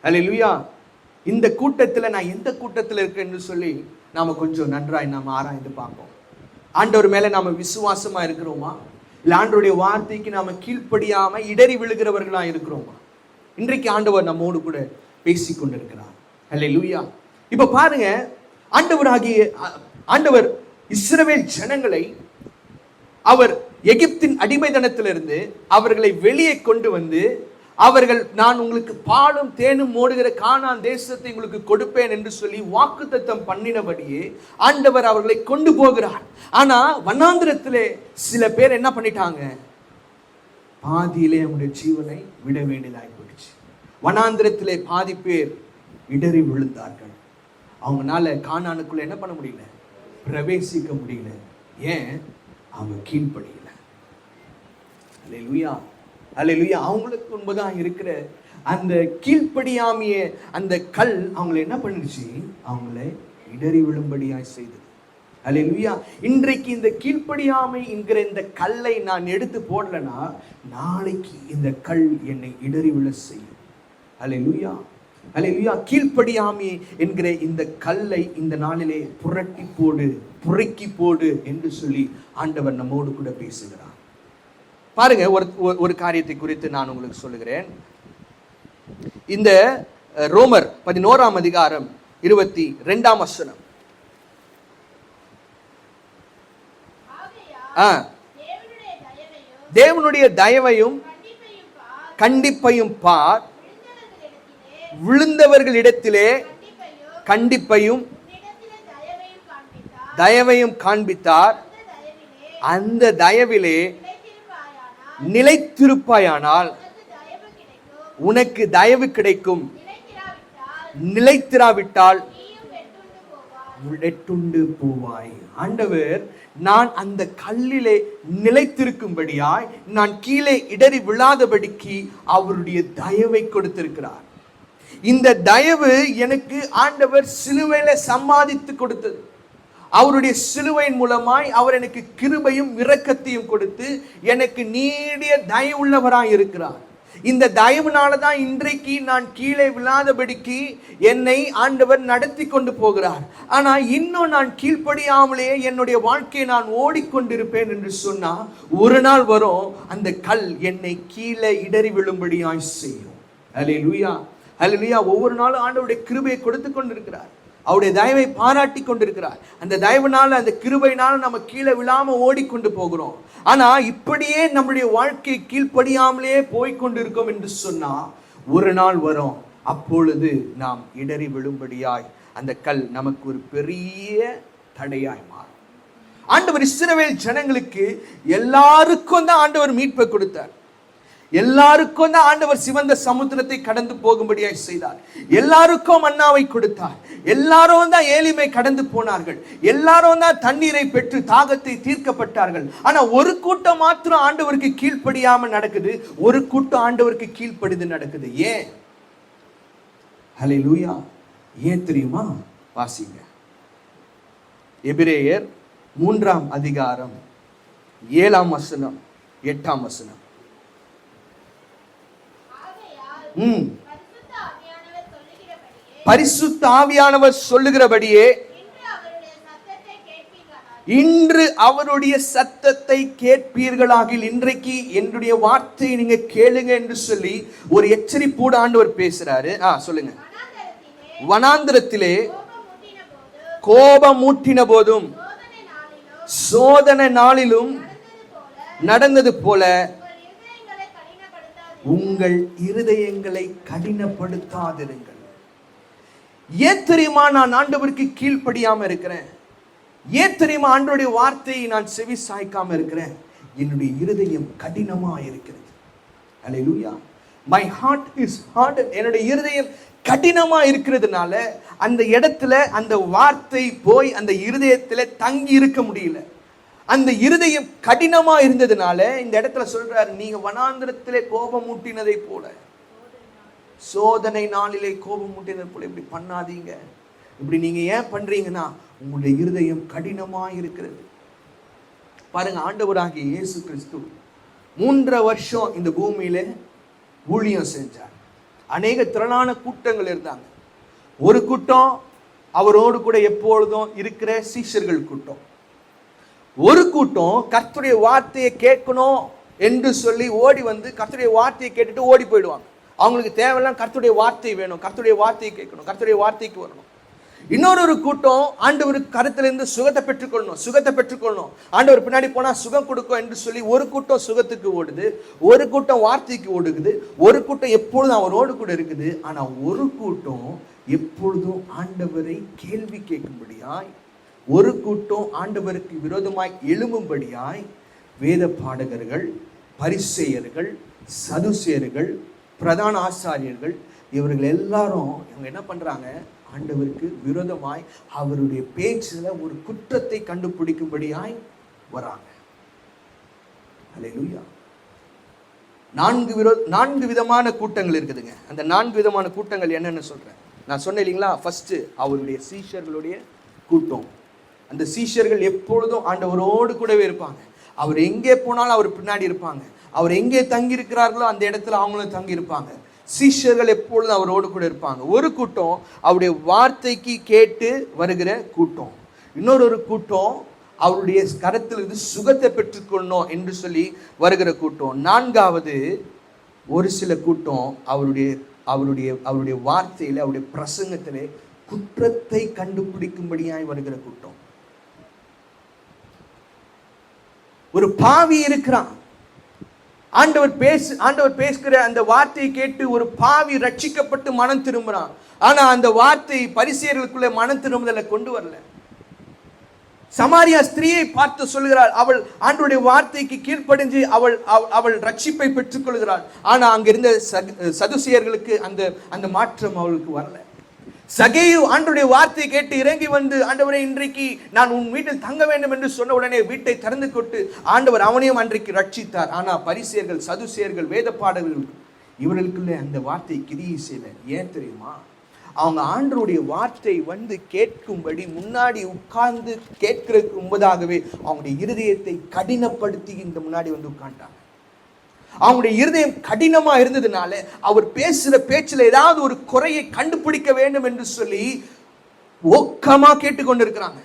Speaker 1: அல்லேலூயா. இந்த கூட்டத்தில் நான் எந்த கூட்டத்தில் இருக்கேன்னு சொல்லி நாம கொஞ்சம் நன்றாய் நாம ஆராய்ந்து பார்ப்போம். ஆண்டவர் மேல நாம விசுவாசமா இருக்கிறோமா, இல்லை ஆண்டவருடைய வார்த்தைக்கு நாம கீழ்ப்படியாம இடறி விழுகிறவர்களா இருக்கிறோமா? இன்றைக்கு ஆண்டவர் நம்மோடு கூட பேசி கொண்டிருக்கிறார். அல்லேலூயா. இப்ப பாருங்க, ஆண்டவர் இஸ்ரவேல் ஜனங்களை அவர் எகிப்தின் அடிமைத்தனத்திலிருந்து அவர்களை வெளியே கொண்டு வந்து நான் உங்களுக்கு பாலும் தேனும் ஓடுகிற கானான் தேசத்தை உங்களுக்கு கொடுப்பேன் என்று சொல்லி வாக்குத்தத்தம் பண்ணினபடியே ஆண்டவர் அவர்களை கொண்டு போகிறார். ஆனா வனாந்திரத்திலே சில பேர் என்ன பண்ணிட்டாங்க? பாதியிலே அவங்களுடைய ஜீவனை விட வேண்டியதாகி போயிடுச்சு. வனாந்திரத்திலே பாதி பேர் இடறி விழுந்தார்கள். அவங்களால கானானுக்குள்ள என்ன பண்ண முடியல? பிரவேசிக்க முடியல. ஏன்? அவங்க கீழ்ப்படியல. அல்லேலூயா, அல்லேலூயா. அவங்களுக்கு முன்பதாக இருக்கிற அந்த கீழ்ப்படியாமைய அந்த கல் அவங்களை என்ன பண்ணிடுச்சு? அவங்களை இடறி விழும்படியாய் செய்தது. அல்லேலூயா. இன்றைக்கு இந்த கீழ்ப்படியாமை என்கிற இந்த கல்லை நான் எடுத்து போடலனா நாளைக்கு இந்த கல் என்னை இடறி விழ செய்யும். அல்லேலூயா, அல்லேலூயா. கீழ்ப்படியாமை என்கிற இந்த கல்லை இந்த நாளிலே புரட்டி போடு, புரக்கி போடு என்று சொல்லி ஆண்டவர் நம்மோடு கூட பேசுகிறார். பாருங்க, ஒரு காரியத்தை குறித்து நான் உங்களுக்கு சொல்லுகிறேன். இந்த ரோமர் 11ஆம் அதிகாரம் 22ஆம் வசனம். தேவனுடைய தயவையும் கண்டிப்பையும் பார், விழுந்தவர்களிடத்திலே கண்டிப்பையும் தயவையும் காண்பித்தார். அந்த தயவிலே நிலைத்திருப்பாயானால் உனக்கு தயவு கிடைக்கும், நிலைத்திராவிட்டால் வெட்டுண்டு போவாய். ஆண்டவர் நான் அந்த கல்லிலே நிலைத்திருக்கும்படியாய், நான் கீழே இடறி விழாதபடிக்கு அவருடைய தயவை கொடுத்திருக்கிறார். இந்த தயவு எனக்கு ஆண்டவர் சிலுவையில சம்பாதித்து கொடுத்தது. அவருடைய சிலுவையின் மூலமாய் அவர் எனக்கு கிருபையும் இரக்கத்தையும் கொடுத்து எனக்கு நீடிய தயவுள்ளவராய் இருக்கிறார். இந்த தயவுனால தான் இன்றைக்கு நான் கீழே விழாதபடிக்கு என்னை ஆண்டவர் நடத்தி கொண்டு போகிறார். ஆனா இன்னும் நான் கீழ்ப்படியாமலேயே என்னுடைய வாழ்க்கையை நான் ஓடிக்கொண்டிருப்பேன் என்று சொன்னா ஒரு நாள் வரும் அந்த கல் என்னை கீழே இடறி விழும்படியாய் செய்யும். அல்லேலூயா, அல்லேலூயா. ஒவ்வொரு நாளும் ஆண்டவருடைய கிருபையை கொடுத்து கொண்டிருக்கிறார். அவருடைய தயவை பாராட்டி கொண்டிருக்கிறார். அந்த தயவுனால, அந்த கிருபையினால நம்ம கீழே விழாம ஓடிக்கொண்டு போகிறோம். ஆனா இப்படியே நம்முடைய வாழ்க்கை கீழ்ப்படியாமலே போய்கொண்டிருக்கோம் என்று சொன்னா ஒரு நாள் வரும், அப்பொழுது நாம் இடறி விழும்படியாய் அந்த கல் நமக்கு ஒரு பெரிய தடையாய் மாறும். ஆண்டவர் இஸ்ரவேல் ஜனங்களுக்கு எல்லாருக்கும் தான் ஆண்டவர் மீட்பை கொடுத்தார். எல்லாருக்கும் தான் ஆண்டவர் சிவந்த சமுத்திரத்தை கடந்து போகும்படியாய் செய்தார். எல்லாருக்கும் மன்னாவை கொடுத்தார். எல்லாரும் தான் ஏலிமை கடந்து போனார்கள். எல்லாரும் தான் தண்ணீரை பெற்று தாகத்தை தீர்க்கப்பட்டார்கள். ஆனா ஒரு கூட்டம் மாத்திரம் ஆண்டவருக்கு கீழ்ப்படியாம நடக்குது, ஒரு கூட்டம் ஆண்டவருக்கு கீழ்ப்படிந்து நடக்குது. ஏன்? ஹல்லேலூயா. ஏன் தெரியுமா? வாசிங்க. எபிரேயர் 3ஆம் அதிகாரம் 7ஆம் வசனம் 8ஆம் வசனம். பரிசுத்த ஆவியானவர் சொல்லுகிறபடியே இன்று அவருடைய சத்தத்தை கேட்பீர்களாகில், இன்றைக்கு என்னுடைய வார்த்தையை நீங்க கேளுங்க என்று சொல்லி ஒரு எச்சரிப்போடு ஆண்டவர் பேசுறாரு. சொல்லுங்க. வனாந்திரத்திலே கோபம் மூட்டின போதும் சோதனை நாளிலும் நடந்தது போல உங்கள் இருதயங்களை கடினப்படுத்தாதிருங்கள். ஏன் தெரியுமா நான் ஆண்டவருக்கு கீழ்ப்படியாம இருக்கிறேன்? ஏன் தெரியுமா ஆண்டவருடைய வார்த்தையை நான் செவி சாய்க்காம இருக்கிறேன்? என்னுடைய இருதயம் கடினமா இருக்கிறது. அல்லேலூயா. My heart is hardened. என்னுடைய இருதயம் கடினமா இருக்கிறதுனால அந்த இடத்துல அந்த வார்த்தை போய் அந்த இருதயத்துல தங்கி இருக்க முடியல. அந்த இருதயம் கடினமா இருந்ததுனால இந்த இடத்துல சொல்றாரு, நீங்க வனாந்திரத்திலே கோபம் ஊட்டினதை போல, சோதனை நாளிலே கோபம் ஊட்டினதை போல இப்படி பண்ணாதீங்க. இப்படி நீங்க ஏன் பண்றீங்கன்னா உங்களுடைய இருதயம் கடினமா இருக்கிறது. பாருங்க, ஆண்டவராகிய இயேசு கிறிஸ்து 3 வருஷம் இந்த பூமியில ஊழியம் செஞ்சார். அநேக திரளான கூட்டங்கள் இருந்தாங்க. ஒரு கூட்டம் அவரோடு கூட எப்பொழுதும் இருக்கிற சீஷர்கள் கூட்டம். ஒரு கூட்டம் கர்த்தருடைய வார்த்தையை கேட்கணும் என்று சொல்லி ஓடி வந்து கர்த்தருடைய வார்த்தையை கேட்டுட்டு ஓடி போயிடுவாங்க. அவங்களுக்கு தேவையெல்லாம் கர்த்தருடைய வார்த்தை வேணும், கர்த்தருடைய வார்த்தையை கேட்கணும், கர்த்தருடைய வார்த்தைக்கு வரணும். இன்னொரு கூட்டம் ஆண்டவருக்கு கருத்திலிருந்து சுகத்தை பெற்றுக்கொள்ளணும், ஆண்டவர் பின்னாடி போனா சுகம் கொடுக்கும் என்று சொல்லி ஒரு கூட்டம் சுகத்துக்கு ஓடுது, ஒரு கூட்டம் வார்த்தைக்கு ஓடுகுது, ஒரு கூட்டம் எப்பொழுதும் அவரோடு கூட இருக்குது. ஆனா ஒரு கூட்டம் எப்பொழுதும் ஆண்டவரை கேள்வி கேட்கும்படியாய், ஒரு கூட்டம் ஆண்டவருக்கு விரோதமாய் எழும்பும்படியாய் வேத பாடகர்கள், பரிசேயர்கள், சதுசேயர்கள், பிரதான ஆசாரியர்கள், இவர்கள் எல்லாரும் இவங்க என்ன பண்றாங்க, ஆண்டவருக்கு விரோதமாய் அவருடைய பேச்சுல ஒரு குற்றத்தை கண்டுபிடிக்கும்படியாய் வராங்க. அல்லேலூயா. 4 விதமான கூட்டங்கள் இருக்குதுங்க. அந்த 4 விதமான கூட்டங்கள் என்னன்னு சொல்றேன். நான் சொன்னேன் இல்லைங்களா, ஃபர்ஸ்ட் அவருடைய சீஷர்களுடைய கூட்டம். அந்த சீஷர்கள் எப்பொழுதும் ஆண்டவரோடு கூடவே இருப்பாங்க. அவர் எங்கே போனாலும் அவர் பின்னாடி இருப்பாங்க. அவர் எங்கே தங்கி இருக்கிறார்களோ அந்த இடத்துல அவங்களும் தங்கி இருப்பாங்க. சீஷர்கள் எப்பொழுதும் அவரோடு கூட இருப்பாங்க. ஒரு கூட்டம் அவருடைய வார்த்தைக்கு கேட்டு வருகிற கூட்டம். இன்னொரு கூட்டம் அவருடைய கரத்திலிருந்து சுகத்தை பெற்றுக்கொள்ளணும் என்று சொல்லி வருகிற கூட்டம். 4வது ஒரு சில கூட்டம் அவருடைய வார்த்தையில, அவருடைய பிரசங்கத்திலே குற்றத்தை கண்டுபிடிக்கும்படியாய் வருகிற கூட்டம். ஒரு பாவி இருக்கிறான், ஆண்டவர் பேசுகிற அந்த வார்த்தையை கேட்டு ஒரு பாவி ரட்சிக்கப்பட்டு மனம் திரும்புறான். ஆனா அந்த வார்த்தை பரிசேயர்களுக்குள்ள மனம் திரும்புதலை கொண்டு வரல. சமாரியா ஸ்திரீயை பார்த்து சொல்கிறாள், அவள் ஆண்டவருடைய வார்த்தைக்கு கீழ்ப்படிஞ்சு அவள் ரட்சிப்பை பெற்றுக் கொள்கிறாள். ஆனா அங்க இருந்த சதுசேயர்களுக்கு அந்த மாற்றம் அவளுக்கு வரல. சகேயு ஆண்டவருடைய வார்த்தையை கேட்டு இறங்கி வந்து, ஆண்டவரே இன்றைக்கு நான் உன் வீட்டில் தங்க வேண்டும் என்று சொன்ன உடனே வீட்டை திறந்து கொண்டு ஆண்டவர் அவனையும் அன்றைக்கு ரட்சித்தார். ஆனா பரிசேயர்கள், சதுசேயர்கள், வேத பாடகர்கள் இவர்களுக்குள்ள அந்த வார்த்தை கிரியை செய்யல. ஏன் தெரியுமா? அவங்க ஆண்டவருடைய வார்த்தை வந்து கேட்கும்படி முன்னாடி உட்கார்ந்து கேட்கிறதுக்கு முன்பதாகவே அவங்களுடைய இருதயத்தை கடினப்படுத்தி இந்த முன்னாடி வந்து உட்கார்ந்தாங்க. அவங்களுடைய இருதயம் கடினமா இருந்ததுனால அவர் பேசுற பேச்சுல ஏதாவது ஒரு குறையை கண்டுபிடிக்க வேண்டும் என்று சொல்லி ஓக்கமா கேட்டுக்கொண்டிருக்கிறாங்க.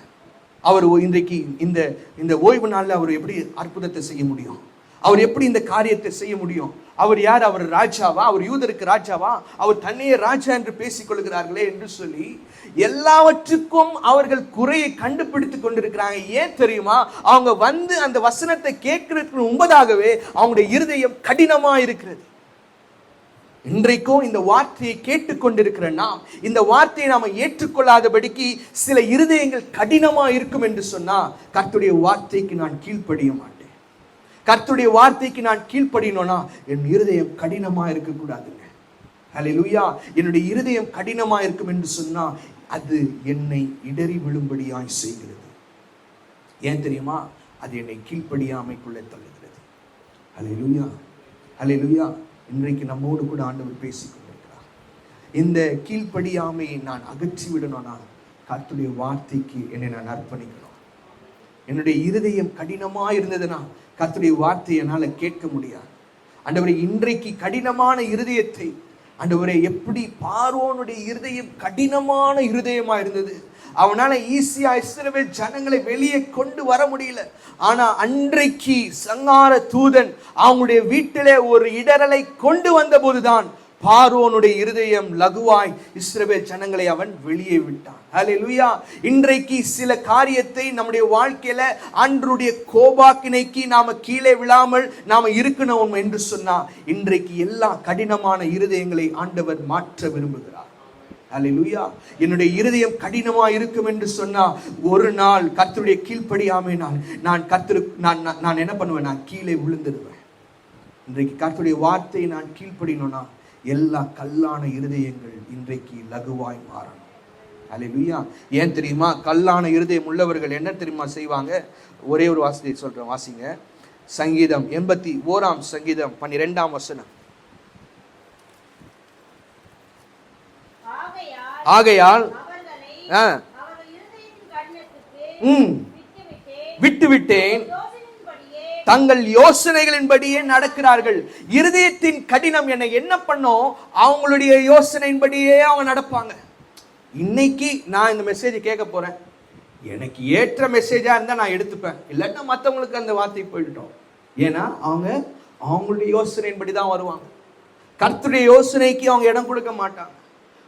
Speaker 1: அவர் இன்றைக்கு இந்த ஓய்வு நாள்ல அவர் எப்படி அற்புதத்தை செய்ய முடியும்? அவர் எப்படி இந்த காரியத்தை செய்ய முடியும்? அவர் யார்? அவர் ராஜாவா? அவர் யூதருக்கு ராஜாவா? அவர் தன்னையே ராஜா என்று பேசிக் கொள்கிறார்களே என்று சொல்லி எல்லாவற்றுக்கும் அவர்கள் குறையை கண்டுபிடித்துக் கொண்டிருக்கிறாங்க. ஏன் தெரியுமா? அவங்க வந்து அந்த வசனத்தை கேட்கிறதுக்கு முன்பதாகவே அவங்களுடைய இருதயம் கடினமா இருக்கிறது. இன்றைக்கும் இந்த வார்த்தையை கேட்டுக்கொண்டிருக்கிற நாம், இந்த வார்த்தையை நாம ஏற்றுக்கொள்ளாதபடிக்கு சில இருதயங்கள் கடினமா இருக்கும் என்று சொன்னா, கர்த்தருடைய வார்த்தைக்கு நான் கீழ்ப்படிய மாட்டேன். கர்த்தருடைய வார்த்தைக்கு நான் கீழ்ப்படினோனா என் இருதயம் கடினமா இருக்கக்கூடாதுங்க. ஹல்லேலூயா. என்னுடைய இருதயம் கடினமா இருக்கும் என்று சொன்னா அது என்னை இடறி விழும்படியாய் செய்கிறது. ஏன் தெரியுமா? அது என்னை கீழ்ப்படியாமைக்குள்ளே தள்ளுகிறது. ஹல்லேலூயா, ஹல்லேலூயா. இன்றைக்கு நம்மோடு கூட ஆண்டவர் பேசிக் கொண்டிருக்கிறார். இந்த கீழ்ப்படியாமையை நான் அகற்றி விடணும்னா கர்த்தருடைய வார்த்தைக்கு என்னை நான் அர்ப்பணிக்கணும். என்னுடைய இருதயம் கடினமா இருந்ததுன்னா கர்த்தருடைய வார்த்தையை என்னால கேட்க முடியாது. ஆண்டவரே, இன்றைக்கு கடினமான இருதயத்தை, ஆண்டவரே, எப்படி பார்வோனுடைய இருதயம் கடினமான இருதயமா இருந்தது, அவனால ஈஸியா இஸ்ரவேல் ஜனங்களை வெளியே கொண்டு வர முடியல. ஆனா அன்றைக்கு சங்கார தூதன் அவங்களுடைய வீட்டிலே ஒரு இடரலை கொண்டு வந்த போதுதான் பார்வோனுடைய இருதயம் லகுவாய் இஸ்ரவேல் ஜனங்களை அவன் வெளியே விட்டான். ஹல்லேலூயா. இன்றைக்கு சில காரியத்தை நம்முடைய வாழ்க்கையில அன்றைய கோபாக்கினைக்கு நாம கீழே விழாமல் நாம இருக்கணும் என்று சொன்னா, இன்றைக்கு எல்லா கடினமான இருதயங்களை ஆண்டவர் மாற்ற விரும்புகிறார். அல்லேலூயா. என்னுடைய இருதயம் கடினமா இருக்கும் என்று சொன்னா ஒரு நாள் கர்த்தருடைய கீழ்ப்படியாமை நான் என்ன பண்ணுவேன்? நான் கீழே விழுந்துடுவேன். இன்றைக்கு கர்த்தருடைய வார்த்தையை நான் கீழ்ப்படினோம்னா எல்லா கல்லான இருதயங்கள் இன்றைக்கு லகுவாய் மாறணும். அல்லேலூயா. ஏன் தெரியுமா? கல்லான இருதயம் உள்ளவர்கள் என்ன தெரியுமா செய்வாங்க? ஒரே ஒரு வாசத்தை சொல்றேன், வாசிங்க. சங்கீதம் 81 சங்கீதம் 12 வசனம். ஆகையால் விட்டுவிட்டேன், தங்கள் யோசனைகளின்படியே நடக்கிறார்கள். இருதயத்தின் கடினம் என்ன பண்ணும்? அவங்களுடைய யோசனையின்படியே அவங்க நடப்பாங்க. இன்னைக்கு நான் இந்த மெசேஜ் கேட்க போறேன், எனக்கு ஏற்ற மெசேஜா இருந்தா நான் எடுத்துப்பேன், இல்லைன்னா மற்றவங்களுக்கு அந்த வார்த்தை போயிட்டோம். ஏன்னா அவங்களுடைய யோசனையின்படி தான் வருவாங்க. கர்த்தருடைய யோசனைக்கு அவங்க இடம் கொடுக்க மாட்டாங்க.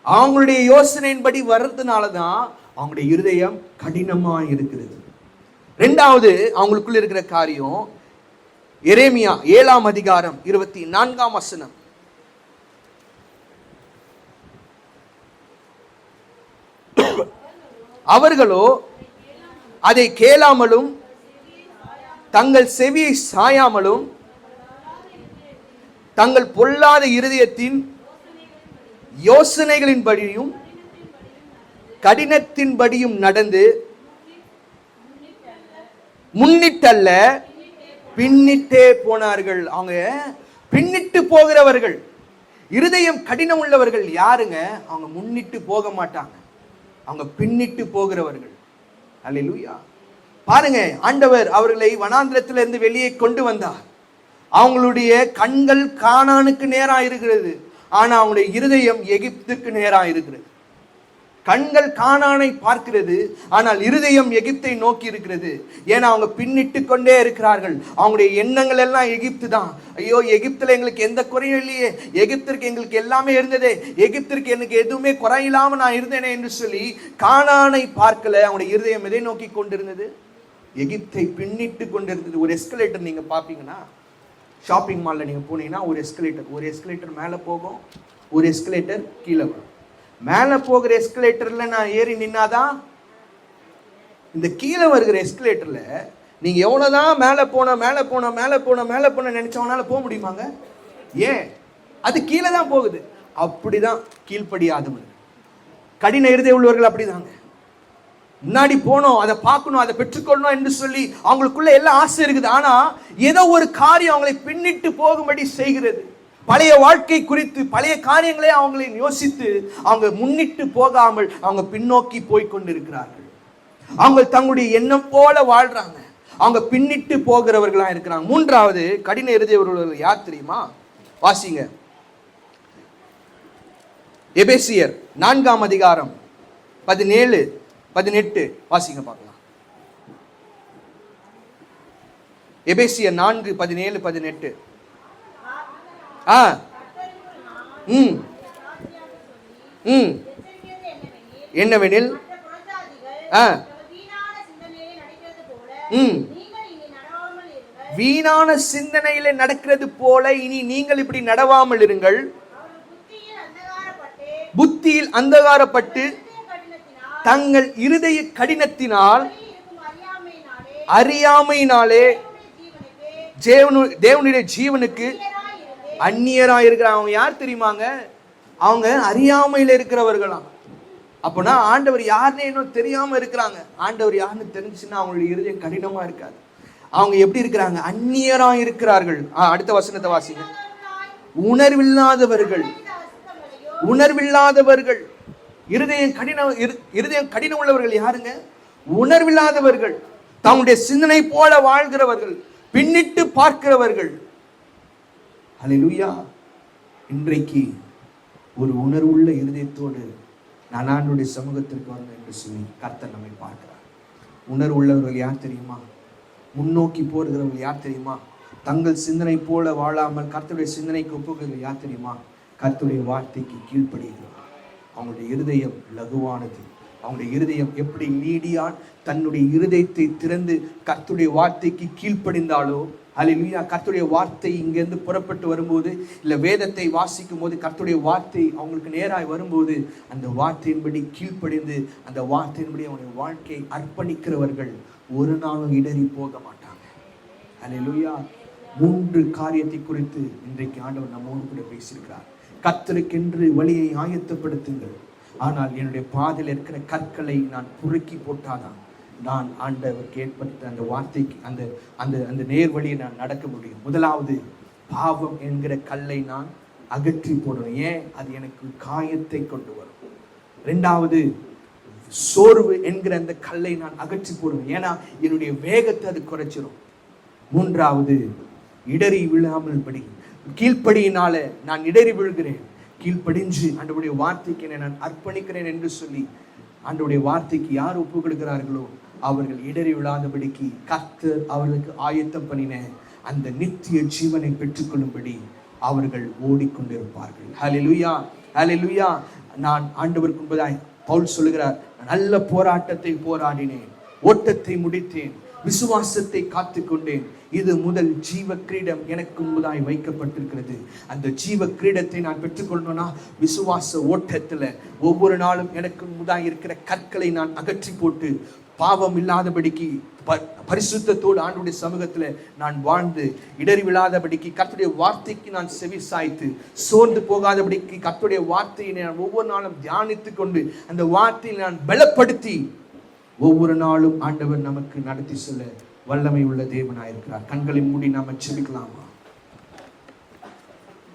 Speaker 1: அவங்களுடைய யோசனையின்படி வர்றதுனால தான் அவங்களுடைய இருதயம் கடினமா இருக்கிறது. ரெண்டாவது அவங்களுக்குள்ள இருக்கிற காரியம், எரேமியா 7 அதிகாரம் 24 வசனம். அவர்களோ அதை கேளாமலும் தங்கள் செவியை சாயாமலும் தங்கள் பொல்லாத இருதயத்தின் யோசனைகளின்படியும் கடினத்தின்படியும் நடந்து முன்னிட்டல்ல பின்னிட்டே போனார்கள். அவங்க பின்னிட்டு போகிறவர்கள். இருதயம் கடினம் உள்ளவர்கள் யாருங்க? அவங்க முன்னிட்டு போக மாட்டாங்க, அவங்க பின்னிட்டு போகிறவர்கள். அல்லேலூயா. பாருங்க, ஆண்டவர் அவர்களை வனாந்திரத்திலிருந்து வெளியே கொண்டு வந்தார். அவங்களுடைய கண்கள் கானானுக்கு நேரா இருக்கிறது, ஆனா அவங்களுடைய இருதயம் எகிப்துக்கு நேரா இருக்கிறது. கண்கள் கானானை பார்க்கிறது, ஆனால் இருதயம் எகிப்தை நோக்கி இருக்கிறது. ஏன்னா அவங்க பின்னிட்டு கொண்டே இருக்கிறார்கள். அவங்களுடைய எண்ணங்கள் எல்லாம் எகிப்து தான். ஐயோ, எகிப்துல எங்களுக்கு எந்த குறையும் இல்லையே, எகிப்திற்கு எங்களுக்கு எல்லாமே இருந்ததே, எகிப்திற்கு எனக்கு எதுவுமே குறையில்லாம நான் இருந்தேனே என்று சொல்லி கானானை பார்க்கல. அவங்களுடைய இருதயம் எதை நோக்கி கொண்டிருந்தது? எகிப்தை பின்னிட்டு கொண்டிருந்தது. ஒரு எஸ்கலேட்டர் நீங்க பாப்பீங்கன்னா, ஷாப்பிங் மால்ல நீங்க போனீங்கன்னா ஒரு எஸ்கலேட்டர் மேலே போகும், ஒரு எஸ்கலேட்டர் கீழே வரும். மேலே போகிற எஸ்கலேட்டர்ல நான் ஏறி நின்னாதான், இந்த கீழே வருகிற எஸ்கலேட்டர்ல நீங்க எவ்வளவுதான் மேலே போன நினைச்சவனால போக முடியுமாங்க? ஏன்? அது கீழே தான் போகுது. அப்படிதான் கீழ்ப்படியாதவர்கள், கடின இருதயம் உள்ளவர்கள் அப்படிதாங்க. முன்னாடி போனோம், அதை பார்க்கணும், அதை பெற்றுக்கொள்ளணும் என்று சொல்லி அவங்களுக்குள்ள எல்லாம் ஆசை இருக்குது. ஆனா ஏதோ ஒரு காரியம் அவங்களை பின்னிட்டு போகும்படி செய்கிறது. பழைய வாழ்க்கை குறித்து பழைய காரியங்களே அவங்களை யோசித்து அவங்க முன்னிட்டு போகாமல் அவங்க பின்னோக்கி போய்கொண்டிருக்கிறார்கள். அவங்க தங்களுடைய எண்ணம் போல வாழ்றாங்க, அவங்க பின்னிட்டு போகிறவர்களா இருக்கிறாங்க. மூன்றாவது கடின இருதயவர்கள் யார் தெரியுமா? வாசிங்க, எபேசியர் 4 அதிகாரம் 17-18 வாசிங்க பார்க்கலாம். எபேசியர் 4:17-18. என்னவெனில் வீணான சிந்தனையிலே நடக்கிறது போல இனி நீங்கள் இப்படி நடவாமல் இருங்கள். புத்தியில் அந்தகாரப்பட்டு தங்கள் இருதய கடினத்தினால் அறியாமையினாலே தேவனுடைய ஜீவனுக்கு அந்நியராக இருக்கிறாங்க. அவங்க யார் தெரியுமாங்க? அவங்க அறியாமையில் இருக்கிறவர்களாம். அப்போனா ஆண்டவர் யாருன்னு இன்னும் தெரியாம இருக்கிறாங்க. ஆண்டவர் யாருன்னு தெரிஞ்சுன்னா அவங்களுடைய இருதயம் கடினமா இருக்காது. அவங்க எப்படி இருக்கிறாங்க? அந்நியரா இருக்கிறார்கள். அடுத்த வசனத்தை வாசிங்க. உணர்வில்லாதவர்கள். இருதயம் கடினம் உள்ளவர்கள் யாருங்க? உணர்வில்லாதவர்கள், தங்களுடைய சிந்தனை போல வாழ்கிறவர்கள், பின்னிட்டு பார்க்கிறவர்கள். அல்லேலூயா. இன்றைக்கு ஒரு உணர்வுள்ள இருதயத்தோடு நான் ஆண்டவருடைய சமூகத்திற்கு வந்தேன் என்று சொல்லி கர்த்தர் நம்மை பார்க்கிறார். உணர்வு உள்ளவர்கள் யார் தெரியுமா? முன்னோக்கி போகிறவர்கள் யார் தெரியுமா? தங்கள் சிந்தனை போல வாழாமல் கர்த்தருடைய சிந்தனைக்கு ஒப்புகிறவர்கள் யார் தெரியுமா? கர்த்தருடைய வார்த்தைக்கு கீழ்ப்படுகிறார். அவங்களுடைய இருதயம் லகுவானது. அவங்களுடைய இருதயம் எப்படி நீடியான் தன்னுடைய இருதயத்தை திறந்து கர்த்தருடைய வார்த்தைக்கு கீழ்ப்படிந்தாலோ ஹல்லேலூயா. கர்த்தருடைய வார்த்தை இங்கிருந்து புறப்பட்டு வரும்போது, இல்லை வேதத்தை வாசிக்கும் போது கர்த்தருடைய வார்த்தை அவங்களுக்கு நேராய் வரும்போது, அந்த வார்த்தையின்படி கீழ்ப்படிந்து அந்த வார்த்தையின்படி அவனுடைய வாழ்க்கையை அர்ப்பணிக்கிறவர்கள் ஒரு நாளும் இடறி போக மாட்டாங்க. ஹல்லேலூயா. 3 காரியத்தை குறித்து இன்றைக்கு ஆண்டவர் நம்மோடு கூட பேசியிருக்கிறார். கர்த்தருக்கென்று வழியை ஆயத்தப்படுத்துங்கள், ஆனால் என்னுடைய பாதையில் இருக்கிற கற்களை நான் புரக்கி போட்டாதான் நான் ஆண்டவருக்கு ஏற்பட்ட அந்த வார்த்தைக்கு அந்த அந்த அந்த நேர் வழியை நான் நடக்க முடியும். முதலாவது, பாவம் என்கிற கல்லை நான் அகற்றி போடணும். ஏன்? அது எனக்கு காயத்தை கொண்டு வரும். 2வது, சோர்வு என்கிற அந்த கல்லை நான் அகற்றி போடுவேன், ஏன்னா என்னுடைய வேகத்தை அது குறைச்சிடும். 3வது, இடறி விழாமல் படி. கீழ்ப்படியினால நான் இடறி விழுகிறேன், கீழ்ப்படிஞ்சு ஆண்டவருடைய வார்த்தைக்கு என்னை நான் அர்ப்பணிக்கிறேன் என்று சொல்லி ஆண்டவருடைய வார்த்தைக்கு யார் ஒப்பு கொடுக்கிறார்களோ அவர்கள் இடறி விழாதபடிக்கு கர்த்தர் அவர்களுக்கு ஆயத்தம் பண்ணின அந்த நித்திய ஜீவனை பெற்றுக்கொள்ளும்படி அவர்கள் ஓடிக்கொண்டிருப்பார்கள். ஹல்லேலூயா, ஹல்லேலூயா. நான் ஆண்டவருக்கு முன்பதாய் பவுல் சொல்லுகிறார், நல்ல போராட்டத்தை போராடினேன், ஓட்டத்தை முடித்தேன், விசுவாசத்தை காத்துக்கொண்டேன். இது முதல் ஜீவ கிரீடம் எனக்கு முன்பதாய் வைக்கப்பட்டிருக்கிறது. அந்த ஜீவ கிரீடத்தை நான் பெற்றுக்கொள்ளணும்னா விசுவாச ஓட்டத்துல ஒவ்வொரு நாளும் எனக்கு முன்பதாய் இருக்கிற கற்களை நான் அகற்றி போட்டு பாவம் இல்லாதபடிக்கு பரிசுத்தத்தோடு ஆண்டவருடைய சமூகத்துல நான் வாழ்ந்து இடறி விழாதபடிக்கு கர்த்தருடைய வார்த்தைக்கு நான் செவி சாய்த்து சோர்ந்து போகாதபடிக்கு கர்த்தருடைய வார்த்தையை நான் ஒவ்வொரு நாளும் தியானித்து கொண்டு அந்த வார்த்தையை நான் பலப்படுத்தி ஒவ்வொரு நாளும் ஆண்டவர் நமக்கு நடத்தி செல்ல வல்லமை உள்ள தேவனாயிருக்கிறார். கண்களை மூடி நாம ஜெபிக்கலாமா?